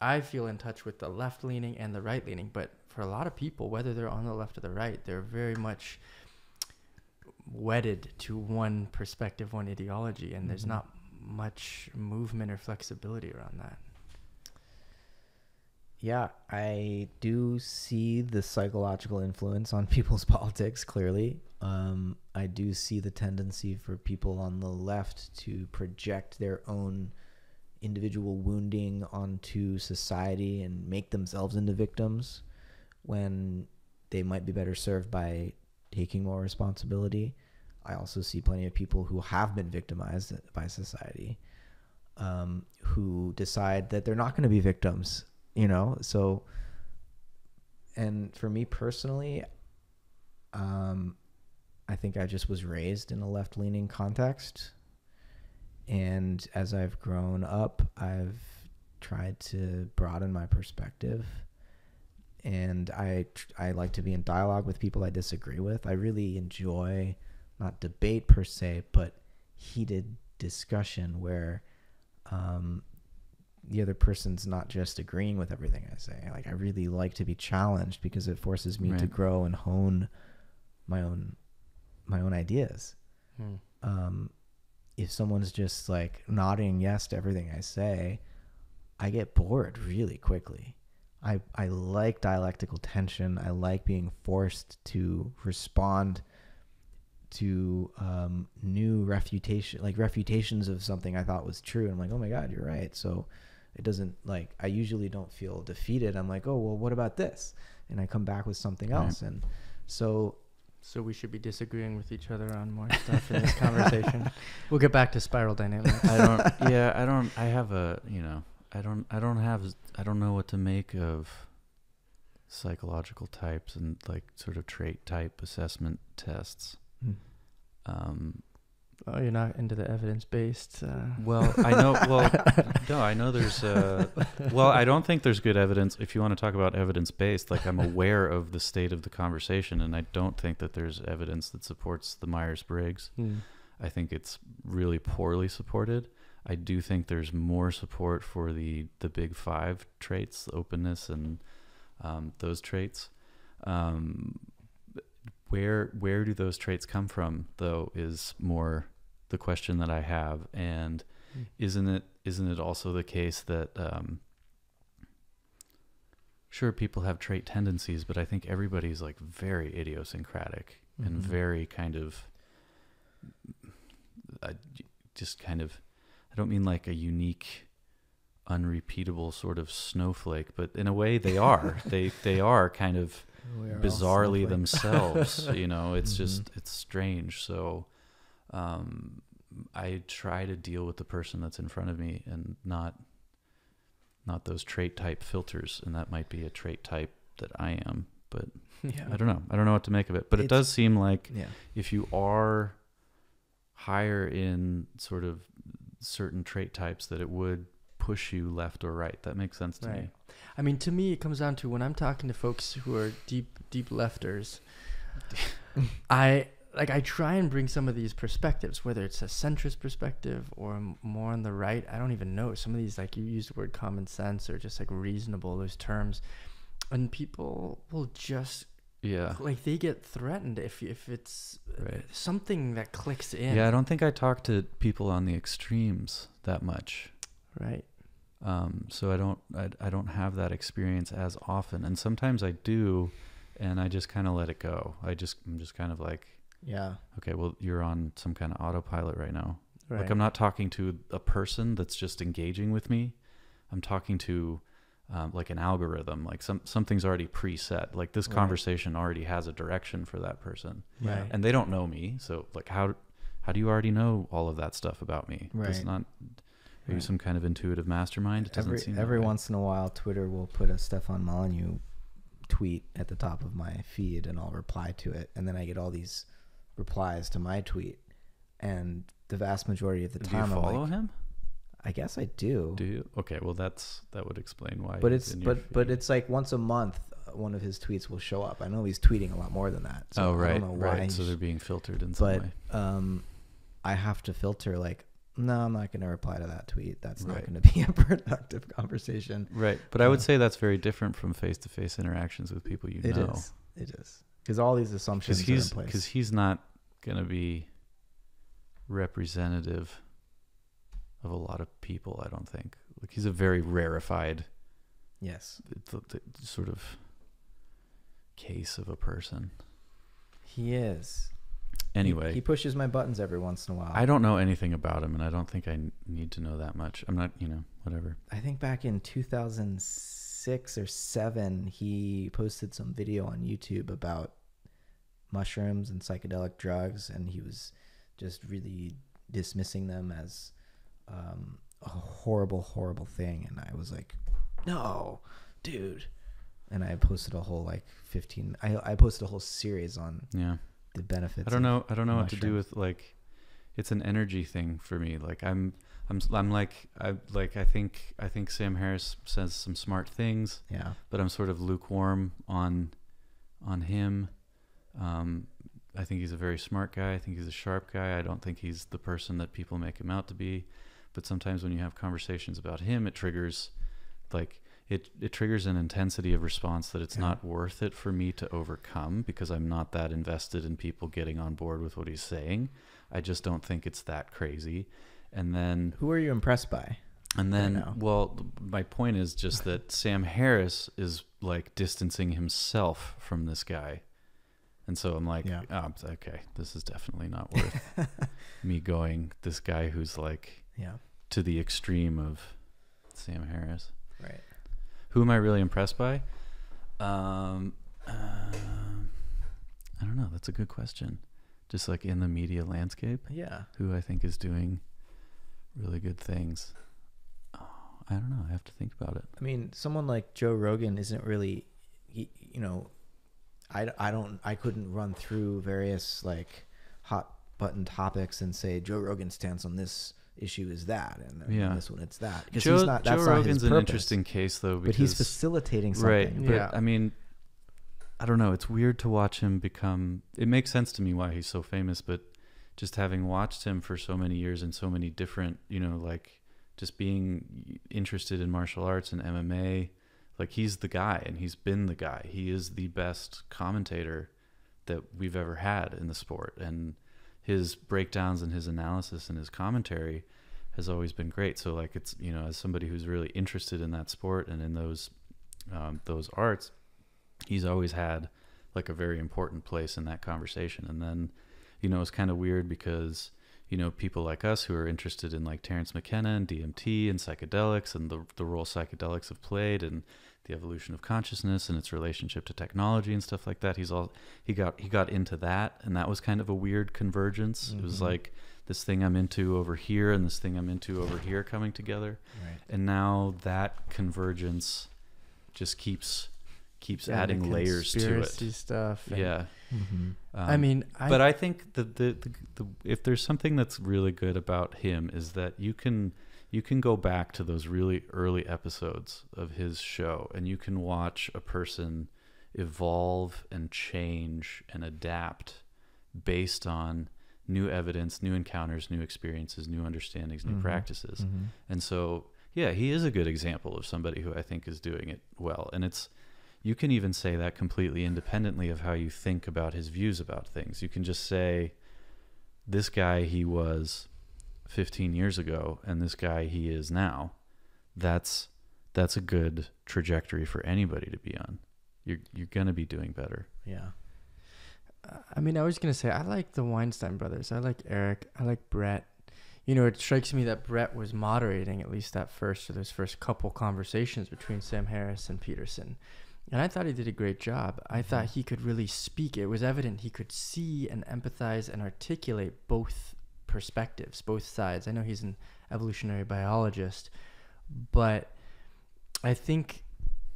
I feel in touch with the left leaning and the right leaning, but for a lot of people, whether they're on the left or the right, they're very much wedded to one perspective, one ideology, and there's not much movement or flexibility around that. Yeah, I do see the psychological influence on people's politics, clearly. I do see the tendency for people on the left to project their own individual wounding onto society and make themselves into victims when they might be better served by taking more responsibility. I also see plenty of people who have been victimized by society, who decide that they're not going to be victims. You know, so, and for me personally, I think I just was raised in a left-leaning context. And as I've grown up, I've tried to broaden my perspective. And I like to be in dialogue with people I disagree with. I really enjoy, not debate per se, but heated discussion where, the other person's not just agreeing with everything I say. Like, I really like to be challenged because it forces me to grow and hone my own ideas. If someone's just like nodding yes to everything I say, I get bored really quickly. I like dialectical tension. I like being forced to respond to new refutations of something I thought was true. And I'm like, oh my God, you're right. So it doesn't, like, I usually don't feel defeated. I'm like, oh, well, what about this? And I come back with something else. And so we should be disagreeing with each other on more stuff in this conversation. We'll get back to spiral dynamics. I don't know what to make of psychological types and like sort of trait type assessment tests. Oh, you're not into the evidence-based? Well, I know. Well, no, I know there's. Well, I don't think there's good evidence. If you want to talk about evidence-based, like I'm aware of the state of the conversation, and I don't think that there's evidence that supports the Myers-Briggs. I think it's really poorly supported. I do think there's more support for the big five traits, openness and those traits. Where do those traits come from, though, is more the question that I have. And isn't it also the case that sure, people have trait tendencies, but I think everybody's like very idiosyncratic and very kind of I don't mean like a unique, unrepeatable sort of snowflake, but in a way they are. They are kind of bizarrely themselves. You know, it's just, it's strange. So I try to deal with the person that's in front of me and not those trait type filters. And that might be a trait type that I am, but I don't know what to make of it. But it does seem like if you are higher in sort of certain trait types, that it would push you left or right. That makes sense to me. I mean, to me, it comes down to when I'm talking to folks who are deep lefters, I try and bring some of these perspectives, whether it's a centrist perspective or more on the right. I don't even know. Some of these, like you use the word common sense or just like reasonable, those terms, and people will just like they get threatened if it's something that clicks in. Yeah, I don't think I talk to people on the extremes that much. Right. So I don't have that experience as often, and sometimes I do, and I just kind of let it go. I'm just kind of like, okay, well, you're on some kind of autopilot right now. Right. Like I'm not talking to a person that's just engaging with me. I'm talking to like an algorithm, like something's already preset. Like this conversation already has a direction for that person, and they don't know me. So like how do you already know all of that stuff about me? Right. It's not. Are you some kind of intuitive mastermind? It doesn't seem every that way. once in a while, Twitter will put a Stefan Molyneux tweet at the top of my feed, and I'll reply to it, and then I get all these replies to my tweet, and the vast majority of the time, do you follow I'm like, him? I guess I do. Do you? Okay, well that would explain why. But he's it's in your but feed. it's like once a month, one of his tweets will show up. I know he's tweeting a lot more than that. So oh right, I don't know why. right. So they're being filtered in some way. I have to filter like, no, I'm not going to reply to that tweet. That's not Right. going to be a productive conversation. Right, but I would say that's very different from face-to-face interactions with people you know. It is. Because all these assumptions are in place. Because he's not going to be representative of a lot of people, I don't think. Like he's a very rarefied Yes. the sort of case of a person. He is. Anyway. He pushes my buttons every once in a while. I don't know anything about him, and I don't think I need to know that much. I'm not, whatever. I think back in 2006 or 7, he posted some video on YouTube about mushrooms and psychedelic drugs, and he was just really dismissing them as a horrible, horrible thing. And I was like, no, dude. And I posted a whole I posted a whole series on the benefits. I don't know what mushrooms. to do with like, it's an energy thing for me. Like I think Sam Harris says some smart things. Yeah. But I'm sort of lukewarm on him. I think he's a very smart guy. I think he's a sharp guy. I don't think he's the person that people make him out to be. But sometimes when you have conversations about him, it triggers it triggers an intensity of response that it's not worth it for me to overcome, because I'm not that invested in people getting on board with what he's saying. I just don't think it's that crazy. And then who are you impressed by? And then, well, my point is just that Sam Harris is like distancing himself from this guy. And so I'm like, oh, okay, this is definitely not worth me going this guy who's like to the extreme of Sam Harris. Right. Who am I really impressed by? I don't know. That's a good question. Just like in the media landscape. Yeah. Who I think is doing really good things. I don't know. I have to think about it. I mean, someone like Joe Rogan isn't really, I couldn't run through various like hot button topics and say Joe Rogan's stance on this issue is that, and on this one it's that. Because Joe that's not Rogan's his an purpose. interesting case though, because but he's facilitating something. Right. But I mean, I don't know. It's weird to watch him become. It makes sense to me why he's so famous, but just having watched him for so many years and so many different, like just being interested in martial arts and MMA, like he's the guy and he's been the guy. He is the best commentator that we've ever had in the sport, and his breakdowns and his analysis and his commentary has always been great. So like it's, as somebody who's really interested in that sport and in those arts, he's always had like a very important place in that conversation. And then, it's kind of weird because, people like us who are interested in like Terrence McKenna and DMT and psychedelics and the role psychedelics have played and the evolution of consciousness and its relationship to technology and stuff like that. He got into that, and that was kind of a weird convergence. Mm-hmm. It was like this thing I'm into over here and this thing I'm into over here coming together. Right. And now that convergence just keeps adding layers to it. Conspiracy stuff. Yeah. Mm-hmm. But I think the if there's something that's really good about him is that you can go back to those really early episodes of his show and you can watch a person evolve and change and adapt based on new evidence, new encounters, new experiences, new understandings, new practices. Mm-hmm. And so, he is a good example of somebody who I think is doing it well. And you can even say that completely independently of how you think about his views about things. You can just say, this guy he was 15 years ago and this guy he is now. That's a good trajectory for anybody to be on. You're going to be doing better. Yeah. I was going to say, I like the Weinstein brothers. I like Eric. I like Brett. It strikes me that Brett was moderating at least those first couple conversations between Sam Harris and Peterson. And I thought he did a great job. I thought he could really speak. It was evident he could see and empathize and articulate both perspectives, both sides. I know he's an evolutionary biologist, but I think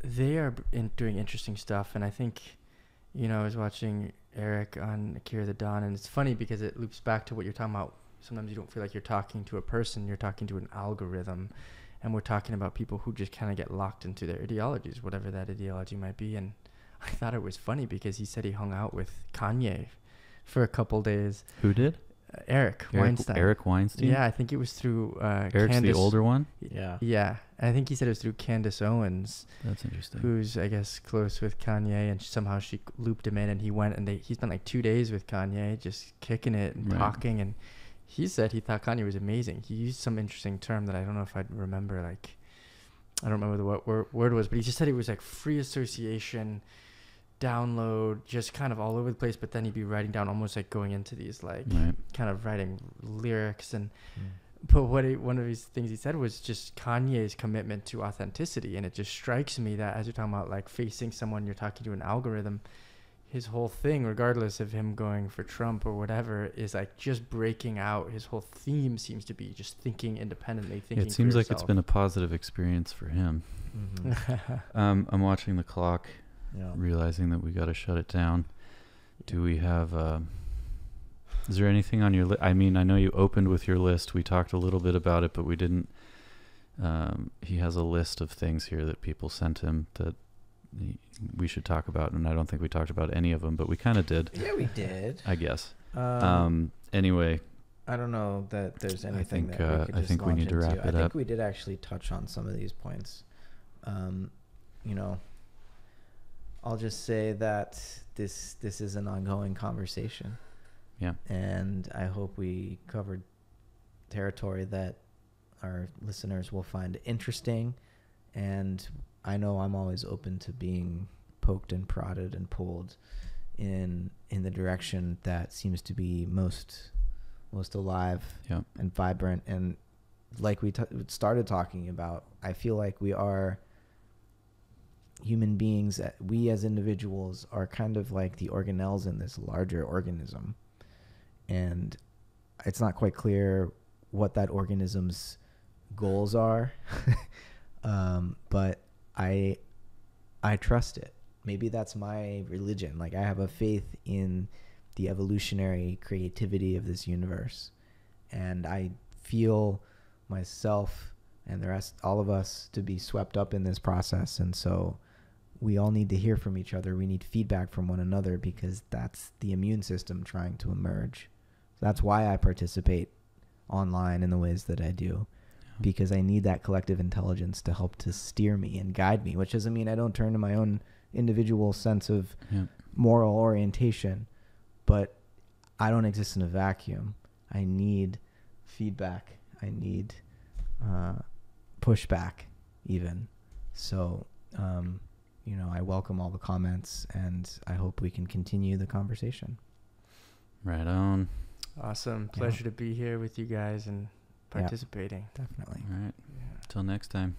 they are doing interesting stuff. And I think, I was watching Eric on Akira the Dawn, and it's funny because it loops back to what you're talking about. Sometimes you don't feel like you're talking to a person, you're talking to an algorithm. And we're talking about people who just kind of get locked into their ideologies, whatever that ideology might be. And I thought it was funny because he said he hung out with Kanye for a couple days. Who did? Eric Weinstein. Eric Weinstein? Yeah, I think it was through Eric's Candace, the older one? Yeah. Yeah. I think he said it was through Candace Owens. That's interesting. Who's, I guess, close with Kanye. And somehow she looped him in, and he went, and he spent like 2 days with Kanye, just kicking it and talking. And he said he thought Kanye was amazing. He used some interesting term that I don't know if I'd remember. Like, I don't remember what word it was, but he just said it was like free association, download, just kind of all over the place. But then he'd be writing down, almost like going into these like kind of writing lyrics. And but one of these things he said was just Kanye's commitment to authenticity. And it just strikes me that as you're talking about like facing someone, you're talking to an algorithm, his whole thing, regardless of him going for Trump or whatever, is like just breaking out. His whole theme seems to be just thinking independently, thinking it seems for like it's been a positive experience for him. I'm watching the clock, realizing that we got to shut it down. Do we have is there anything on your list? I mean, I know you opened with your list. We talked a little bit about it, but we didn't. He has a list of things here that people sent him that we should talk about, and I don't think we talked about any of them, but we kind of did. Yeah, we did. I guess. Anyway, I don't know that there's anything I think we need to wrap it up. I think we did actually touch on some of these points. I'll just say that this is an ongoing conversation. Yeah. And I hope we covered territory that our listeners will find interesting, and I know I'm always open to being poked and prodded and pulled in the direction that seems to be most alive and vibrant. And like we started talking about, I feel like we are human beings. We as individuals are kind of like the organelles in this larger organism, and it's not quite clear what that organism's goals are, but I trust it. Maybe that's my religion. Like, I have a faith in the evolutionary creativity of this universe, and I feel myself and the rest, all of us, to be swept up in this process. And so we all need to hear from each other. We need feedback from one another, because that's the immune system trying to emerge. That's why I participate online in the ways that I do, because I need that collective intelligence to help to steer me and guide me, which doesn't mean I don't turn to my own individual sense of moral orientation, but I don't exist in a vacuum. I need feedback. I need pushback even. So, I welcome all the comments, and I hope we can continue the conversation. Right on. Awesome. Pleasure to be here with you guys and participating. Definitely. All right. Till next time.